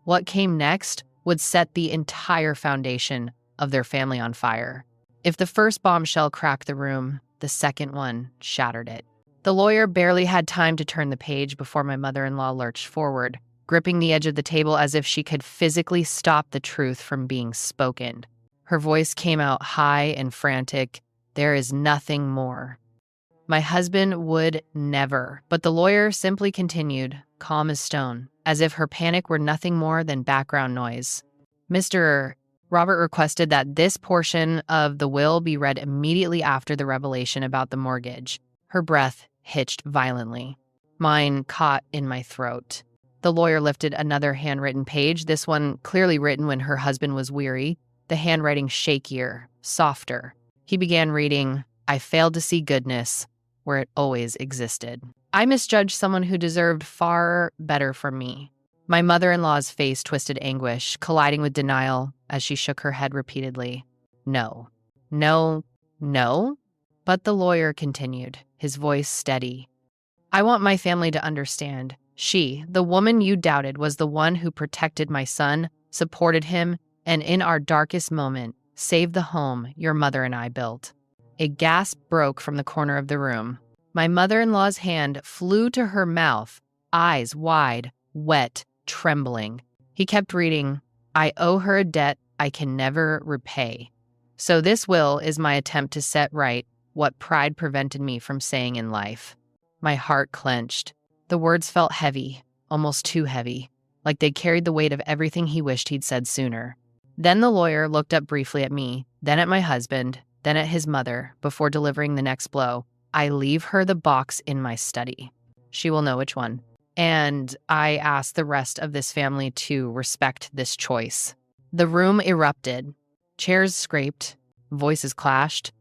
what came next would set the entire foundation of their family on fire. If the first bombshell cracked the room, the second one shattered it. The lawyer barely had time to turn the page before my mother-in-law lurched forward, gripping the edge of the table as if she could physically stop the truth from being spoken. Her voice came out high and frantic. There is nothing more. My husband would never, but the lawyer simply continued, calm as stone, as if her panic were nothing more than background noise. Mr. Robert requested that this portion of the will be read immediately after the revelation about the mortgage. Her breath hitched violently. Mine caught in my throat. The lawyer lifted another handwritten page, this one clearly written when her husband was weary, the handwriting shakier, softer. He began reading, I failed to see goodness where it always existed. I misjudged someone who deserved far better from me. My mother-in-law's face twisted anguish, colliding with denial as she shook her head repeatedly. No, no, no. But the lawyer continued, his voice steady. I want my family to understand. She, the woman you doubted, was the one who protected my son, supported him, and in our darkest moment, saved the home your mother and I built. A gasp broke from the corner of the room. My mother-in-law's hand flew to her mouth, eyes wide, wet, trembling. He kept reading, I owe her a debt I can never repay. So this will is my attempt to set right what pride prevented me from saying in life. My heart clenched. The words felt heavy, almost too heavy, like they carried the weight of everything he wished he'd said sooner. Then the lawyer looked up briefly at me, then at my husband, then at his mother, before delivering the next blow. I leave her the box in my study. She will know which one. And I ask the rest of this family to respect this choice. The room erupted. Chairs scraped. Voices clashed.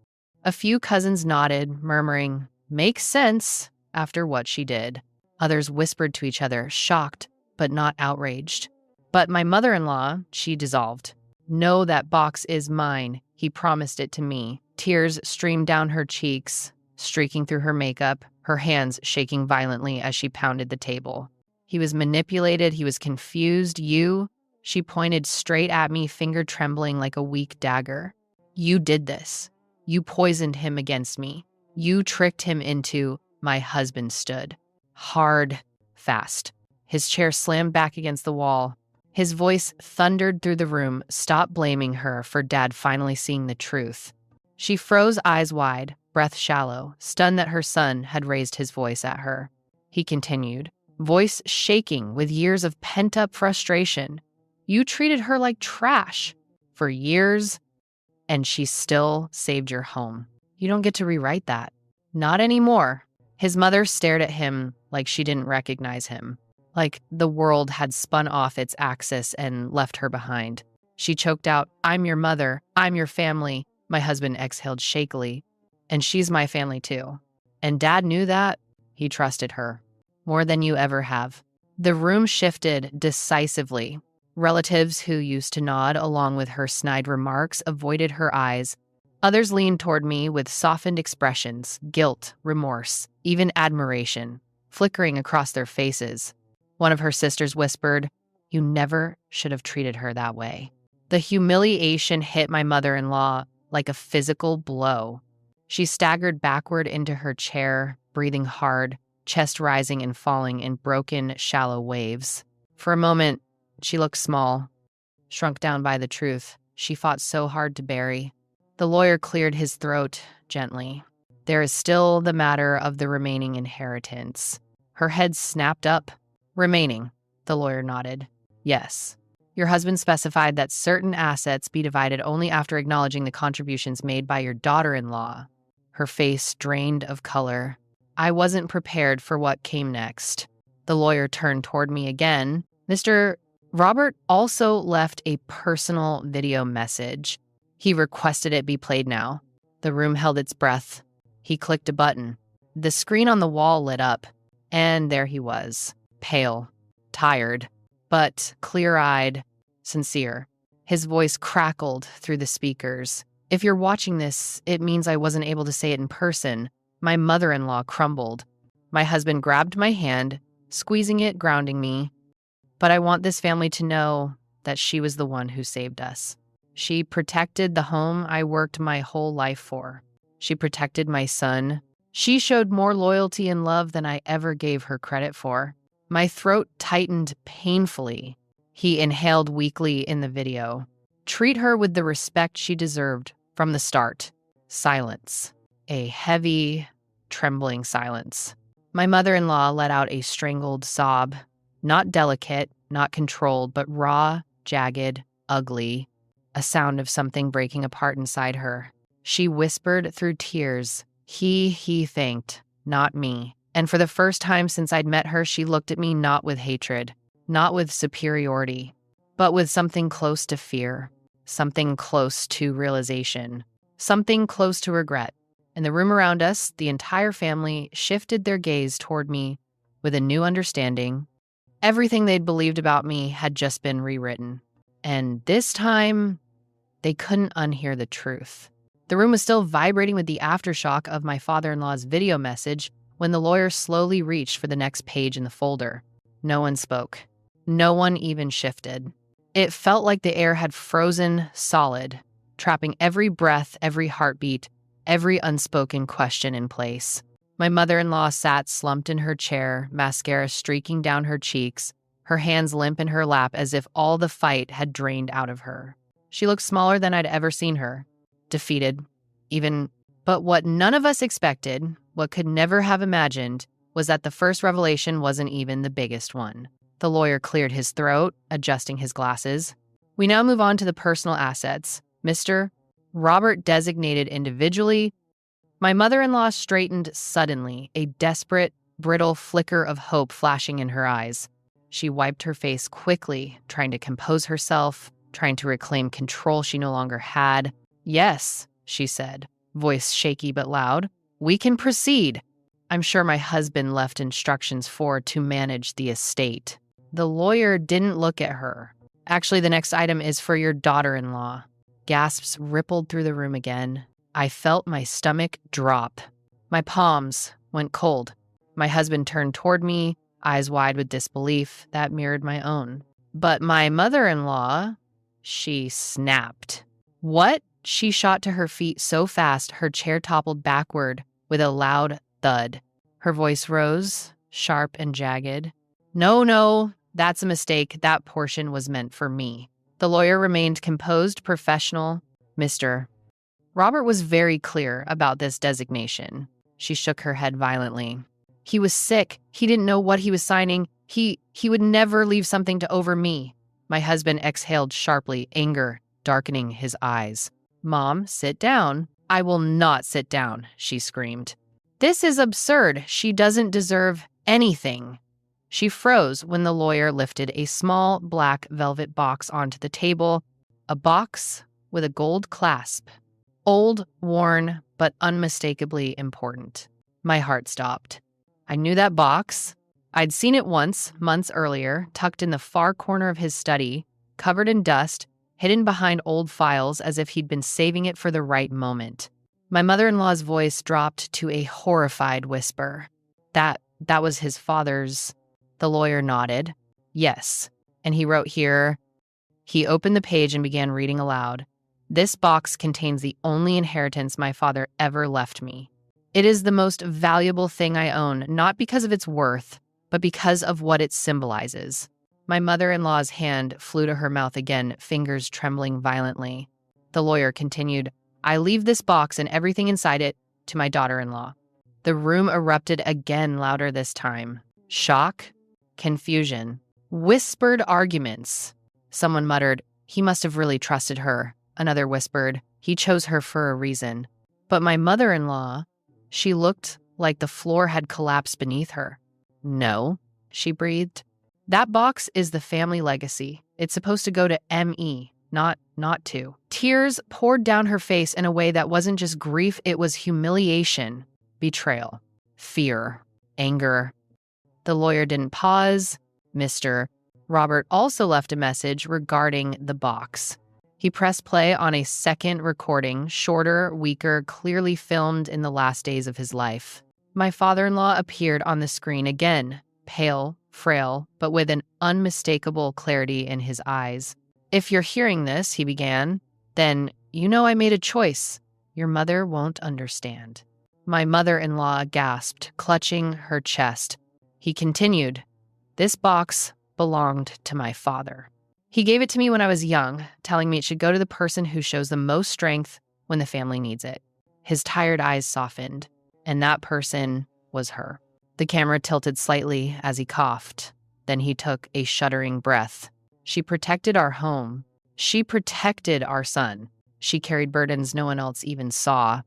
A few cousins nodded, murmuring, makes sense, after what she did. Others whispered to each other, shocked, but not outraged. But my mother-in-law, she dissolved. No, that box is mine. He promised it to me. Tears streamed down her cheeks, streaking through her makeup, her hands shaking violently as she pounded the table. He was manipulated. He was confused. She pointed straight at me, finger trembling like a weak dagger. You did this. You poisoned him against me. You tricked him into, my husband stood. Hard, fast. His chair slammed back against the wall. His voice thundered through the room, stop blaming her for Dad finally seeing the truth. She froze, eyes wide, breath shallow, stunned that her son had raised his voice at her. He continued, voice shaking with years of pent-up frustration. You treated her like trash for years, and she still saved your home. You don't get to rewrite that. Not anymore. His mother stared at him like she didn't recognize him, like the world had spun off its axis and left her behind. She choked out, I'm your mother, I'm your family. My husband exhaled shakily. And she's my family too. And Dad knew that. He trusted her. More than you ever have. The room shifted decisively. Relatives who used to nod along with her snide remarks avoided her eyes. Others leaned toward me with softened expressions, guilt, remorse, even admiration, flickering across their faces. One of her sisters whispered, "You never should have treated her that way." The humiliation hit my mother-in-law like a physical blow. She staggered backward into her chair, breathing hard, chest rising and falling in broken, shallow waves. For a moment, she looked small, shrunk down by the truth she fought so hard to bury. The lawyer cleared his throat gently. "There is still the matter of the remaining inheritance." Her head snapped up. "Remaining," the lawyer nodded. "Yes. Your husband specified that certain assets be divided only after acknowledging the contributions made by your daughter-in-law." Her face drained of color. I wasn't prepared for what came next. The lawyer turned toward me again. "Mr. Robert also left a personal video message. He requested it be played now." The room held its breath. He clicked a button. The screen on the wall lit up, and there he was, pale, tired, but clear-eyed, sincere. His voice crackled through the speakers. "If you're watching this, it means I wasn't able to say it in person." My mother-in-law crumbled. My husband grabbed my hand, squeezing it, grounding me. "But I want this family to know that she was the one who saved us. She protected the home I worked my whole life for. She protected my son. She showed more loyalty and love than I ever gave her credit for." My throat tightened painfully. He inhaled weakly in the video. "Treat her with the respect she deserved from the start." Silence. A heavy, trembling silence. My mother-in-law let out a strangled sob. Not delicate, not controlled, but raw, jagged, ugly. A sound of something breaking apart inside her. She whispered through tears, He thanked, not me." And for the first time since I'd met her, she looked at me not with hatred, not with superiority, but with something close to fear, something close to realization, something close to regret. In the room around us, the entire family shifted their gaze toward me with a new understanding. Everything they'd believed about me had just been rewritten. And this time, they couldn't unhear the truth. The room was still vibrating with the aftershock of my father-in-law's video message when the lawyer slowly reached for the next page in the folder. No one spoke. No one even shifted. It felt like the air had frozen solid, trapping every breath, every heartbeat, every unspoken question in place. My mother-in-law sat slumped in her chair, mascara streaking down her cheeks, her hands limp in her lap as if all the fight had drained out of her. She looked smaller than I'd ever seen her. Defeated. But what none of us expected, what could never have imagined, was that the first revelation wasn't even the biggest one. The lawyer cleared his throat, adjusting his glasses. "We now move on to the personal assets. Mr. Robert designated individually." My mother-in-law straightened suddenly, a desperate, brittle flicker of hope flashing in her eyes. She wiped her face quickly, trying to compose herself, trying to reclaim control she no longer had. "Yes," she said, voice shaky but loud. "We can proceed. I'm sure my husband left instructions to manage the estate." The lawyer didn't look at her. "Actually, the next item is for your daughter-in-law." Gasps rippled through the room again. I felt my stomach drop. My palms went cold. My husband turned toward me, eyes wide with disbelief that mirrored my own. But my mother-in-law, she snapped. "What?" She shot to her feet so fast her chair toppled backward with a loud thud. Her voice rose, sharp and jagged. No, that's a mistake. That portion was meant for me." The lawyer remained composed, professional. "Mr. Robert was very clear about this designation." She shook her head violently. "He was sick. He didn't know what he was signing. He would never leave something to over me." My husband exhaled sharply, anger darkening his eyes. "Mom, sit down." "I will not sit down," she screamed. "This is absurd. She doesn't deserve anything." She froze when the lawyer lifted a small black velvet box onto the table, a box with a gold clasp. Old, worn, but unmistakably important. My heart stopped. I knew that box. I'd seen it once, months earlier, tucked in the far corner of his study, covered in dust, hidden behind old files as if he'd been saving it for the right moment. My mother-in-law's voice dropped to a horrified whisper. That was his father's. The lawyer nodded. Yes. And he wrote here. He opened the page and began reading aloud. This box contains the only inheritance my father ever left me. It is the most valuable thing I own, not because of its worth, but because of what it symbolizes. My mother-in-law's hand flew to her mouth again, fingers trembling violently. The lawyer continued, I leave this box and everything inside it to my daughter-in-law. The room erupted again, louder this time. Shock, confusion, whispered arguments. Someone muttered, he must have really trusted her. Another whispered, he chose her for a reason. But my mother-in-law, she looked like the floor had collapsed beneath her. No, she breathed. That box is the family legacy. It's supposed to go to M.E., not to. Tears poured down her face in a way that wasn't just grief, it was humiliation, betrayal, fear, anger. The lawyer didn't pause. Mr. Robert also left a message regarding the box. He pressed play on a second recording, shorter, weaker, clearly filmed in the last days of his life. My father-in-law appeared on the screen again, pale, frail, but with an unmistakable clarity in his eyes. If you're hearing this, he began, then you know I made a choice. Your mother won't understand. My mother-in-law gasped, clutching her chest. He continued, this box belonged to my father. He gave it to me when I was young, telling me it should go to the person who shows the most strength when the family needs it. His tired eyes softened, and that person was her. The camera tilted slightly as he coughed. Then he took a shuddering breath. She protected our home. She protected our son. She carried burdens no one else even saw.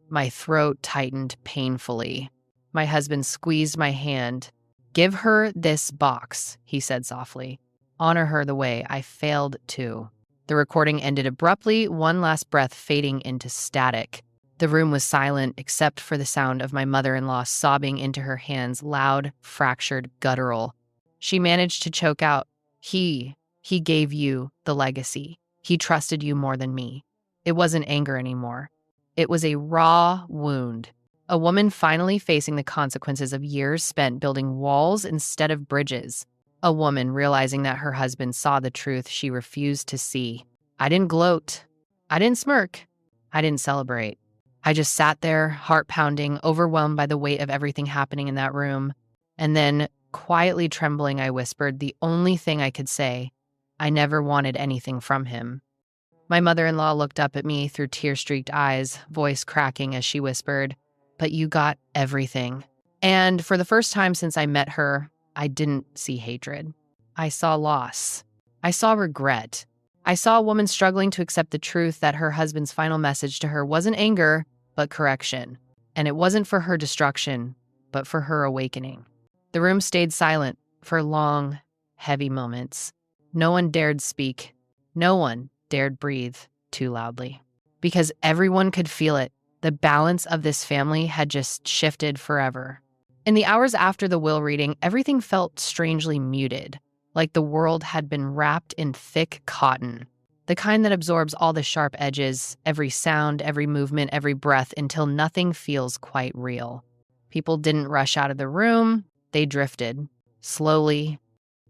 My throat tightened painfully. My husband squeezed my hand. Give her this box, he said softly. Honor her the way I failed to. The recording ended abruptly, one last breath fading into static. The room was silent except for the sound of my mother-in-law sobbing into her hands, loud, fractured, guttural. She managed to choke out, He gave you the legacy. He trusted you more than me. It wasn't anger anymore. It was a raw wound. A woman finally facing the consequences of years spent building walls instead of bridges. A woman realizing that her husband saw the truth she refused to see. I didn't gloat. I didn't smirk. I didn't celebrate. I just sat there, heart pounding, overwhelmed by the weight of everything happening in that room. And then, quietly trembling, I whispered the only thing I could say. I never wanted anything from him. My mother-in-law looked up at me through tear-streaked eyes, voice cracking as she whispered, but you got everything. And for the first time since I met her, I didn't see hatred. I saw loss. I saw regret. I saw a woman struggling to accept the truth that her husband's final message to her wasn't anger, but correction. And it wasn't for her destruction, but for her awakening. The room stayed silent for long, heavy moments. No one dared speak. No one dared breathe too loudly. Because everyone could feel it. The balance of this family had just shifted forever. In the hours after the will reading, everything felt strangely muted, like the world had been wrapped in thick cotton, the kind that absorbs all the sharp edges, every sound, every movement, every breath, until nothing feels quite real. People didn't rush out of the room. They drifted, slowly,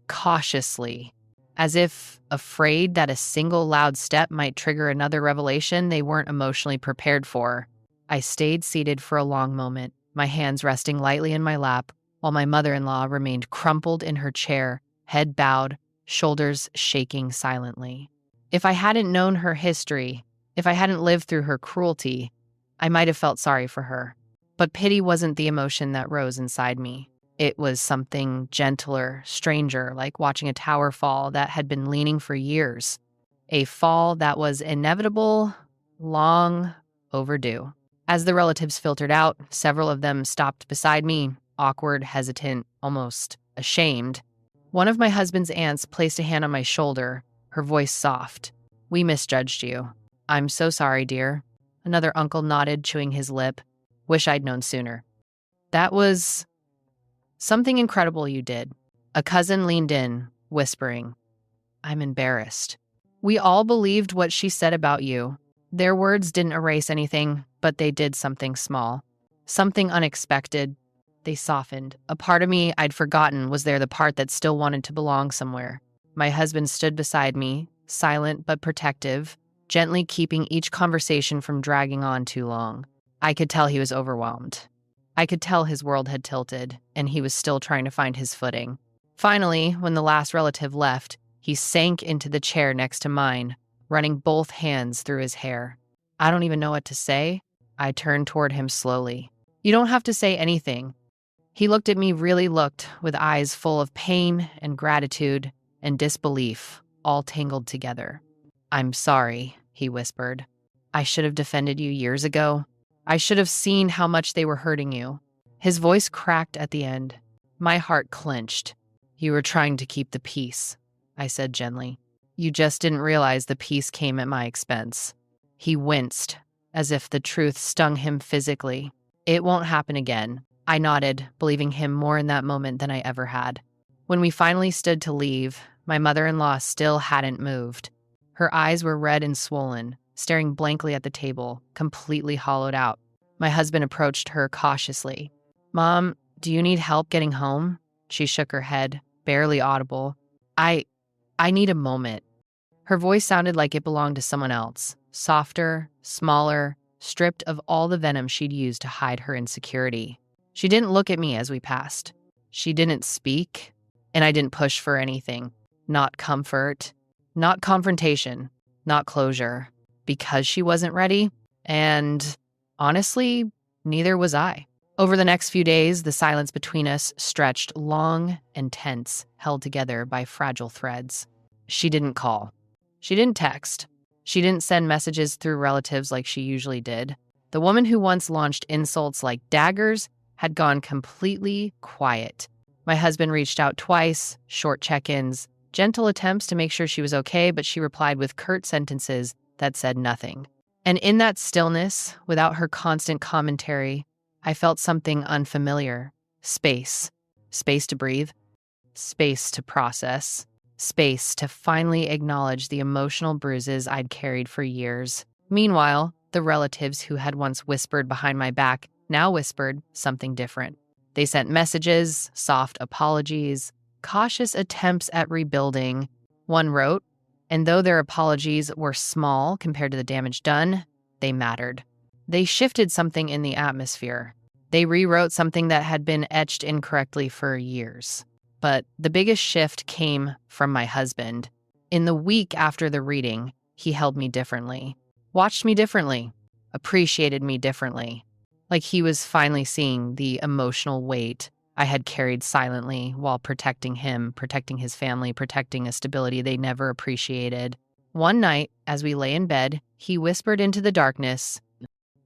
cautiously, as if afraid that a single loud step might trigger another revelation they weren't emotionally prepared for. I stayed seated for a long moment, my hands resting lightly in my lap, while my mother-in-law remained crumpled in her chair, head bowed, shoulders shaking silently. If I hadn't known her history, if I hadn't lived through her cruelty, I might have felt sorry for her. But pity wasn't the emotion that rose inside me. It was something gentler, stranger, like watching a tower fall that had been leaning for years. A fall that was inevitable, long overdue. As the relatives filtered out, several of them stopped beside me, awkward, hesitant, almost ashamed. One of my husband's aunts placed a hand on my shoulder, her voice soft. We misjudged you. I'm so sorry, dear. Another uncle nodded, chewing his lip. Wish I'd known sooner. That was Something incredible you did. A cousin leaned in, whispering, I'm embarrassed. We all believed what she said about you. Their words didn't erase anything, but they did something small. Something unexpected. They softened. A part of me I'd forgotten was there, the part that still wanted to belong somewhere. My husband stood beside me, silent but protective, gently keeping each conversation from dragging on too long. I could tell he was overwhelmed. I could tell his world had tilted, and he was still trying to find his footing. Finally, when the last relative left, he sank into the chair next to mine, running both hands through his hair. I don't even know what to say. I turned toward him slowly. You don't have to say anything. He looked at me, really looked, with eyes full of pain and gratitude and disbelief, all tangled together. I'm sorry, he whispered. I should have defended you years ago. I should have seen how much they were hurting you. His voice cracked at the end. My heart clenched. You were trying to keep the peace, I said gently. You just didn't realize the peace came at my expense. He winced, as if the truth stung him physically. It won't happen again. I nodded, believing him more in that moment than I ever had. When we finally stood to leave, my mother-in-law still hadn't moved. Her eyes were red and swollen, staring blankly at the table, completely hollowed out. My husband approached her cautiously. Mom, do you need help getting home? She shook her head, barely audible. I need a moment. Her voice sounded like it belonged to someone else, softer, smaller, stripped of all the venom she'd used to hide her insecurity. She didn't look at me as we passed. She didn't speak, and I didn't push for anything. Not comfort, not confrontation, not closure. Because she wasn't ready, and honestly, neither was I. Over the next few days, the silence between us stretched long and tense, held together by fragile threads. She didn't call. She didn't text. She didn't send messages through relatives like she usually did. The woman who once launched insults like daggers had gone completely quiet. My husband reached out twice, short check-ins, gentle attempts to make sure she was okay, but she replied with curt sentences that said nothing. And in that stillness, without her constant commentary, I felt something unfamiliar. Space. Space to breathe. Space to process. Space to finally acknowledge the emotional bruises I'd carried for years. Meanwhile, the relatives who had once whispered behind my back now whispered something different. They sent messages, soft apologies, cautious attempts at rebuilding. One wrote, and though their apologies were small compared to the damage done, they mattered. They shifted something in the atmosphere. They rewrote something that had been etched incorrectly for years. But the biggest shift came from my husband. In the week after the reading, he held me differently, watched me differently, appreciated me differently, like he was finally seeing the emotional weight I had carried silently while protecting him, protecting his family, protecting a stability they never appreciated. One night, as we lay in bed, he whispered into the darkness,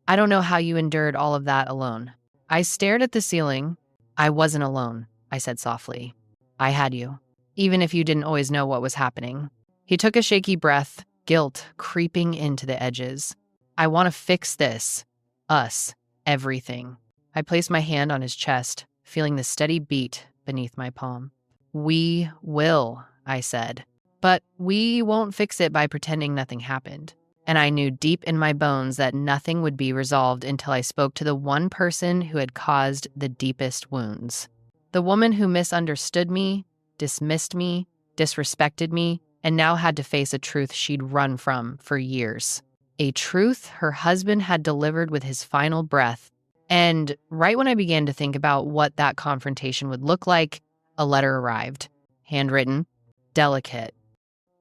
I don't know how you endured all of that alone. I stared at the ceiling. I wasn't alone, I said softly. I had you, even if you didn't always know what was happening. He took a shaky breath, guilt creeping into the edges. I want to fix this. Us. Everything. I placed my hand on his chest, feeling the steady beat beneath my palm. We will, I said. But we won't fix it by pretending nothing happened. And I knew deep in my bones that nothing would be resolved until I spoke to the one person who had caused the deepest wounds. The woman who misunderstood me, dismissed me, disrespected me, and now had to face a truth she'd run from for years. A truth her husband had delivered with his final breath. And right when I began to think about what that confrontation would look like, a letter arrived. Handwritten, delicate.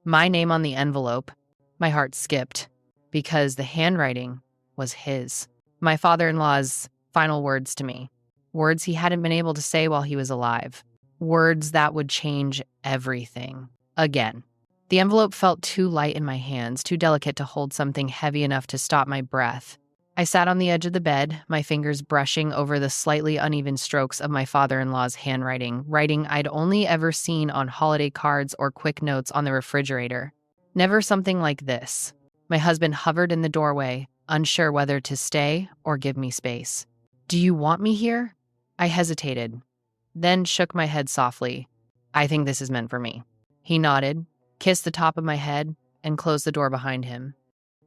My name on the envelope. My heart skipped, because the handwriting was his. My father-in-law's final words to me. Words he hadn't been able to say while he was alive. Words that would change everything. Again. The envelope felt too light in my hands, too delicate to hold something heavy enough to stop my breath. I sat on the edge of the bed, my fingers brushing over the slightly uneven strokes of my father-in-law's handwriting, writing I'd only ever seen on holiday cards or quick notes on the refrigerator. Never something like this. My husband hovered in the doorway, unsure whether to stay or give me space. Do you want me here? I hesitated. then shook my head softly. I think this is meant for me. He nodded, kissed the top of my head, and closed the door behind him.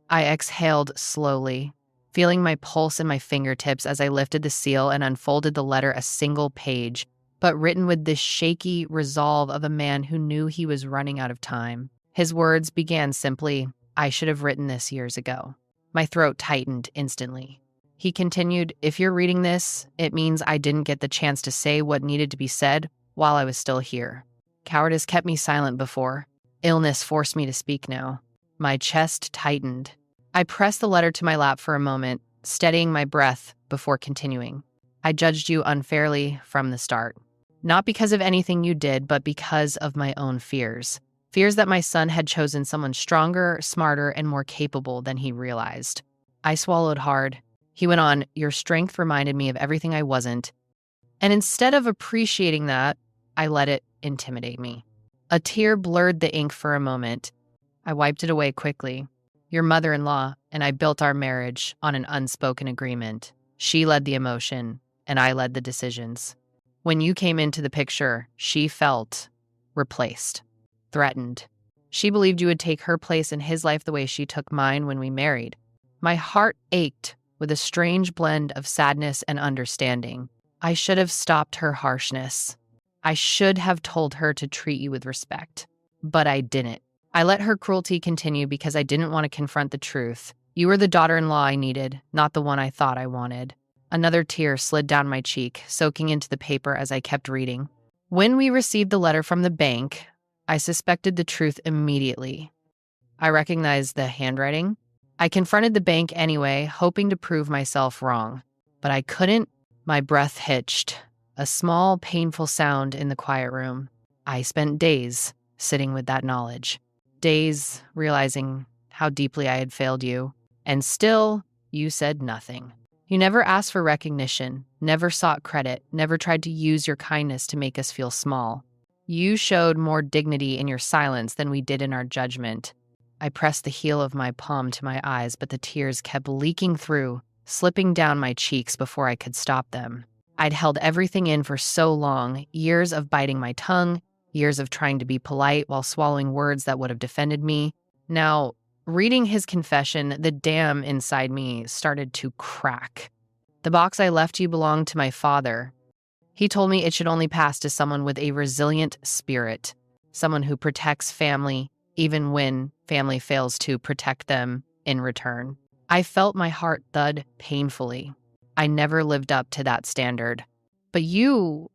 I exhaled slowly, feeling my pulse in my fingertips as I lifted the seal and unfolded the letter a single page, but written with this shaky resolve of a man who knew he was running out of time. His words began simply, "I should have written this years ago." My throat tightened instantly. He continued, "If you're reading this, it means I didn't get the chance to say what needed to be said while I was still here. Cowardice kept me silent before. Illness forced me to speak now." My chest tightened. I pressed the letter to my lap for a moment, steadying my breath before continuing. "I judged you unfairly from the start. Not because of anything you did, but because of my own fears. Fears that my son had chosen someone stronger, smarter, and more capable than he realized." I swallowed hard. He went on, "Your strength reminded me of everything I wasn't. And instead of appreciating that, I let it intimidate me." A tear blurred the ink for a moment. I wiped it away quickly. "Your mother-in-law and I built our marriage on an unspoken agreement. She led the emotion, and I led the decisions. When you came into the picture, she felt replaced, threatened. She believed you would take her place in his life the way she took mine when we married." My heart ached with a strange blend of sadness and understanding. I should have stopped her harshness. I should have told her to treat you with respect. But I didn't. I let her cruelty continue because I didn't want to confront the truth. You were the daughter-in-law I needed, not the one I thought I wanted. Another tear slid down my cheek, soaking into the paper as I kept reading. When we received the letter from the bank, I suspected the truth immediately. I recognized the handwriting. I confronted the bank anyway, hoping to prove myself wrong. But I couldn't. My breath hitched, a small, painful sound in the quiet room. I spent days sitting with that knowledge. Days realizing how deeply I had failed you. And still, you said nothing. You never asked for recognition, never sought credit, never tried to use your kindness to make us feel small. You showed more dignity in your silence than we did in our judgment. I pressed the heel of my palm to my eyes, but the tears kept leaking through, slipping down my cheeks before I could stop them. I'd held everything in for so long, years of biting my tongue, years of trying to be polite while swallowing words that would have defended me. Now, reading his confession, the dam inside me started to crack. "The box I left you belonged to my father. He told me it should only pass to someone with a resilient spirit, someone who protects family, even when family fails to protect them in return." I felt my heart thud painfully. I never lived up to that standard. But you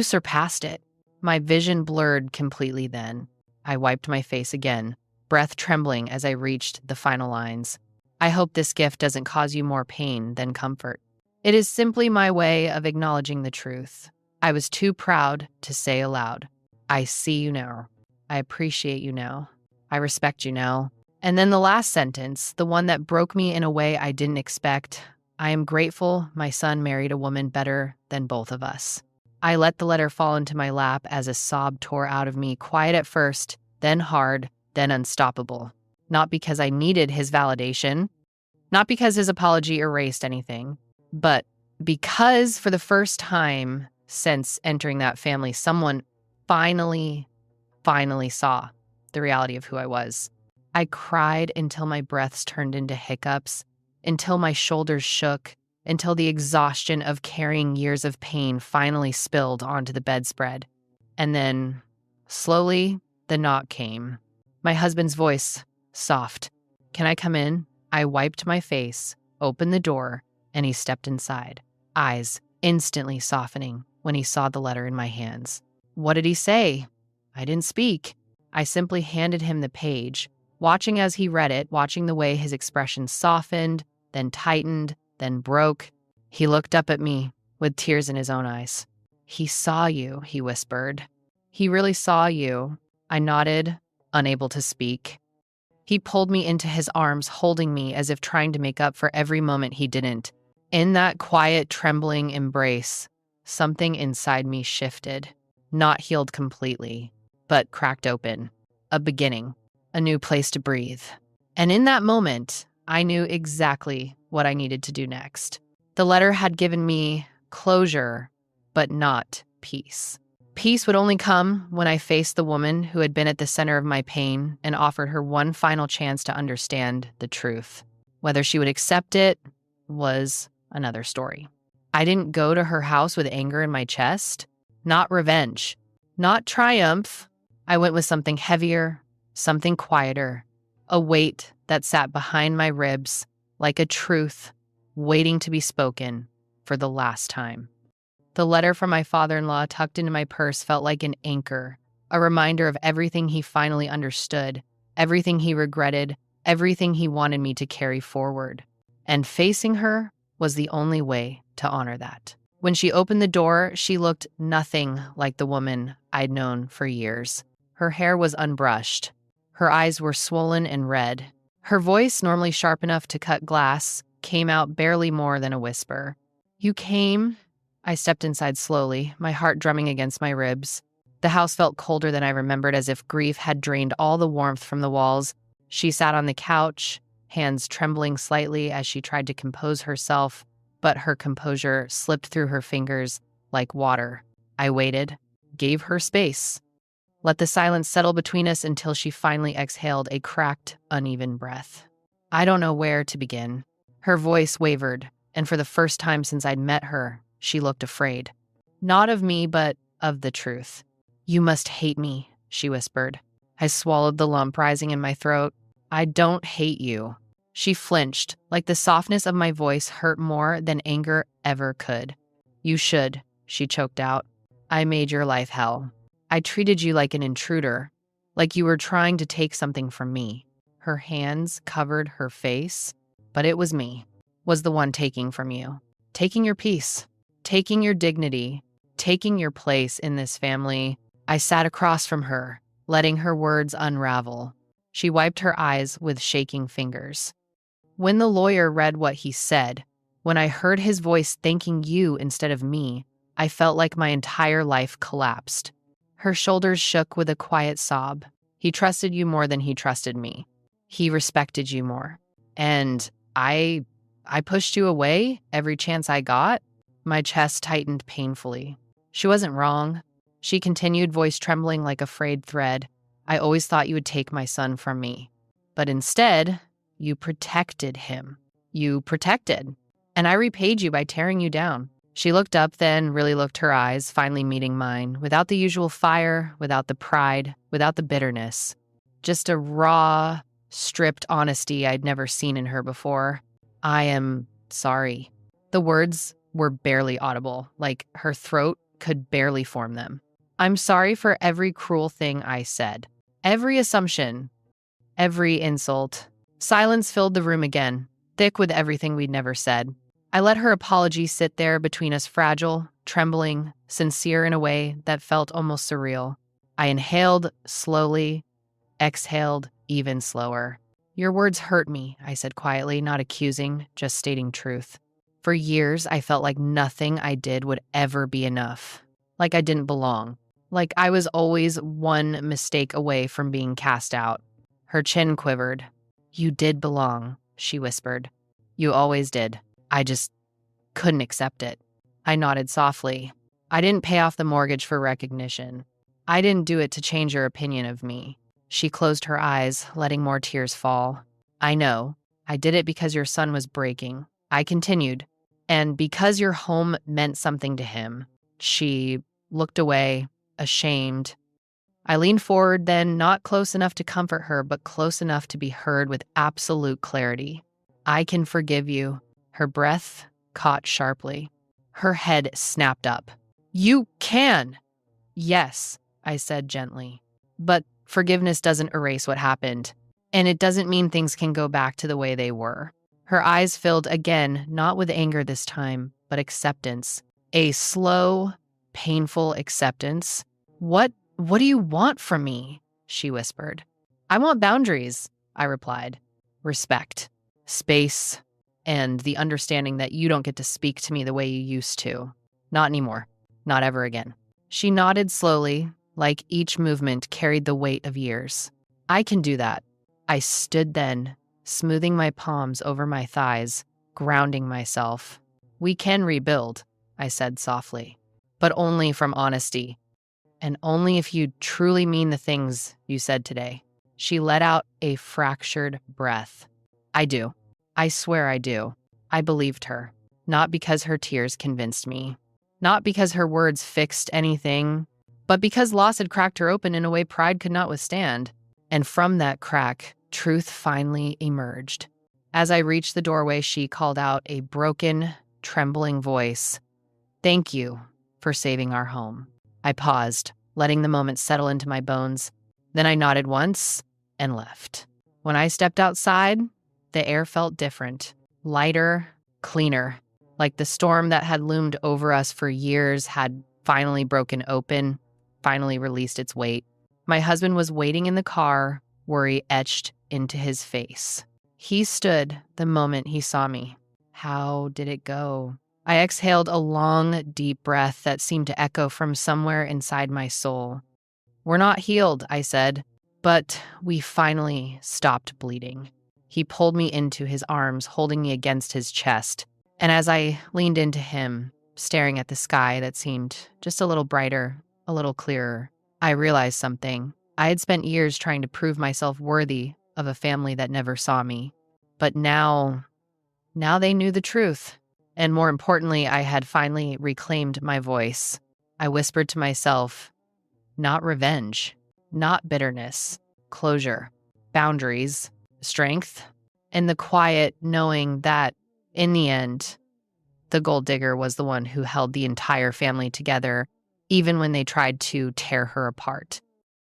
surpassed it. My vision blurred completely then. I wiped my face again, breath trembling as I reached the final lines. "I hope this gift doesn't cause you more pain than comfort. It is simply my way of acknowledging the truth. I was too proud to say aloud. I see you now. I appreciate you now. I respect you now." And then the last sentence, the one that broke me in a way I didn't expect. "I am grateful my son married a woman better than both of us." I let the letter fall into my lap as a sob tore out of me, quiet at first, then hard, then unstoppable. Not because I needed his validation, not because his apology erased anything, but because for the first time since entering that family, someone finally saw the reality of who I was. I cried until my breaths turned into hiccups, until my shoulders shook, until the exhaustion of carrying years of pain finally spilled onto the bedspread. And then, slowly, the knock came. My husband's voice, soft. "Can I come in?" I wiped my face, opened the door, and he stepped inside, eyes instantly softening when he saw the letter in my hands. What did he say? I didn't speak. I simply handed him the page, watching as he read it, watching the way his expression softened, then tightened, then broke. He looked up at me with tears in his own eyes. "He saw you," he whispered. "He really saw you." I nodded, unable to speak. He pulled me into his arms, holding me as if trying to make up for every moment he didn't. In that quiet, trembling embrace, something inside me shifted, not healed completely, but cracked open. A beginning, a new place to breathe. And in that moment, I knew exactly what I needed to do next. The letter had given me closure, but not peace. Peace would only come when I faced the woman who had been at the center of my pain and offered her one final chance to understand the truth. Whether she would accept it was another story. I didn't go to her house with anger in my chest, not revenge, not triumph. I went with something heavier, something quieter, a weight that sat behind my ribs like a truth waiting to be spoken for the last time. The letter from my father-in-law tucked into my purse felt like an anchor, a reminder of everything he finally understood, everything he regretted, everything he wanted me to carry forward. And facing her was the only way to honor that. When she opened the door, she looked nothing like the woman I'd known for years. Her hair was unbrushed. Her eyes were swollen and red. Her voice, normally sharp enough to cut glass, came out barely more than a whisper. "You came?" I stepped inside slowly, my heart drumming against my ribs. The house felt colder than I remembered, as if grief had drained all the warmth from the walls. She sat on the couch, hands trembling slightly as she tried to compose herself, but her composure slipped through her fingers like water. I waited, gave her space, let the silence settle between us until she finally exhaled a cracked, uneven breath. I don't know where to begin. Her voice wavered, and for the first time since I'd met her, she looked afraid. Not of me, but of the truth. "You must hate me," she whispered. I swallowed the lump rising in my throat. "I don't hate you." She flinched, like the softness of my voice hurt more than anger ever could. "You should," she choked out. "I made your life hell. I treated you like an intruder, like you were trying to take something from me." Her hands covered her face, but it was me, was the one taking from you. Taking your peace, taking your dignity, taking your place in this family. I sat across from her, letting her words unravel. She wiped her eyes with shaking fingers. "When the lawyer read what he said, when I heard his voice thanking you instead of me, I felt like my entire life collapsed." Her shoulders shook with a quiet sob. "He trusted you more than he trusted me. He respected you more. And I pushed you away every chance I got." My chest tightened painfully. She wasn't wrong. She continued, voice trembling like a frayed thread. "I always thought you would take my son from me. But instead, you protected him. You protected. And I repaid you by tearing you down." She looked up, then really looked, her eyes finally meeting mine, without the usual fire, without the pride, without the bitterness. Just a raw, stripped honesty I'd never seen in her before. "I am sorry." The words were barely audible, like her throat could barely form them. "I'm sorry for every cruel thing I said. Every assumption. Every insult." Silence filled the room again, thick with everything we'd never said. I let her apology sit there between us, fragile, trembling, sincere in a way that felt almost surreal. I inhaled slowly, exhaled even slower. "Your words hurt me," I said quietly, not accusing, just stating truth. For years, I felt like nothing I did would ever be enough. Like I didn't belong. Like I was always one mistake away from being cast out. Her chin quivered. "You did belong," she whispered. "You always did. I just couldn't accept it." I nodded softly. "I didn't pay off the mortgage for recognition. I didn't do it to change your opinion of me." She closed her eyes, letting more tears fall. "I know. I did it because your son was breaking." I continued. "And because your home meant something to him." She looked away, ashamed. I leaned forward then, not close enough to comfort her, but close enough to be heard with absolute clarity. "I can forgive you." Her breath caught sharply. Her head snapped up. "You can!" "Yes," I said gently. "But forgiveness doesn't erase what happened. And it doesn't mean things can go back to the way they were." Her eyes filled again, not with anger this time, but acceptance. A slow, painful acceptance. What do you want from me?" she whispered. "I want boundaries," I replied. "Respect, space, and the understanding that you don't get to speak to me the way you used to. Not anymore. Not ever again." She nodded slowly, like each movement carried the weight of years. "I can do that." I stood then, smoothing my palms over my thighs, grounding myself. "We can rebuild," I said softly. but only from honesty, and only if you truly mean the things you said today." She let out a fractured breath. "I do. I swear I do." I believed her, not because her tears convinced me, not because her words fixed anything, but because loss had cracked her open in a way pride could not withstand. And from that crack, truth finally emerged. As I reached the doorway, she called out a broken, trembling voice, "Thank you for saving our home." I paused, letting the moment settle into my bones. Then I nodded once and left. When I stepped outside, the air felt different, lighter, cleaner, like the storm that had loomed over us for years had finally broken open, finally released its weight. My husband was waiting in the car, worry etched into his face. He stood the moment he saw me. How did it go? I exhaled a long, deep breath that seemed to echo from somewhere inside my soul. "We're not healed," I said, "but we finally stopped bleeding." He pulled me into his arms, holding me against his chest. And as I leaned into him, staring at the sky that seemed just a little brighter, a little clearer, I realized something. I had spent years trying to prove myself worthy of a family that never saw me. But now they knew the truth. And more importantly, I had finally reclaimed my voice. I whispered to myself, not revenge, not bitterness, closure, boundaries, strength, and the quiet knowing that, in the end, the gold digger was the one who held the entire family together, even when they tried to tear her apart.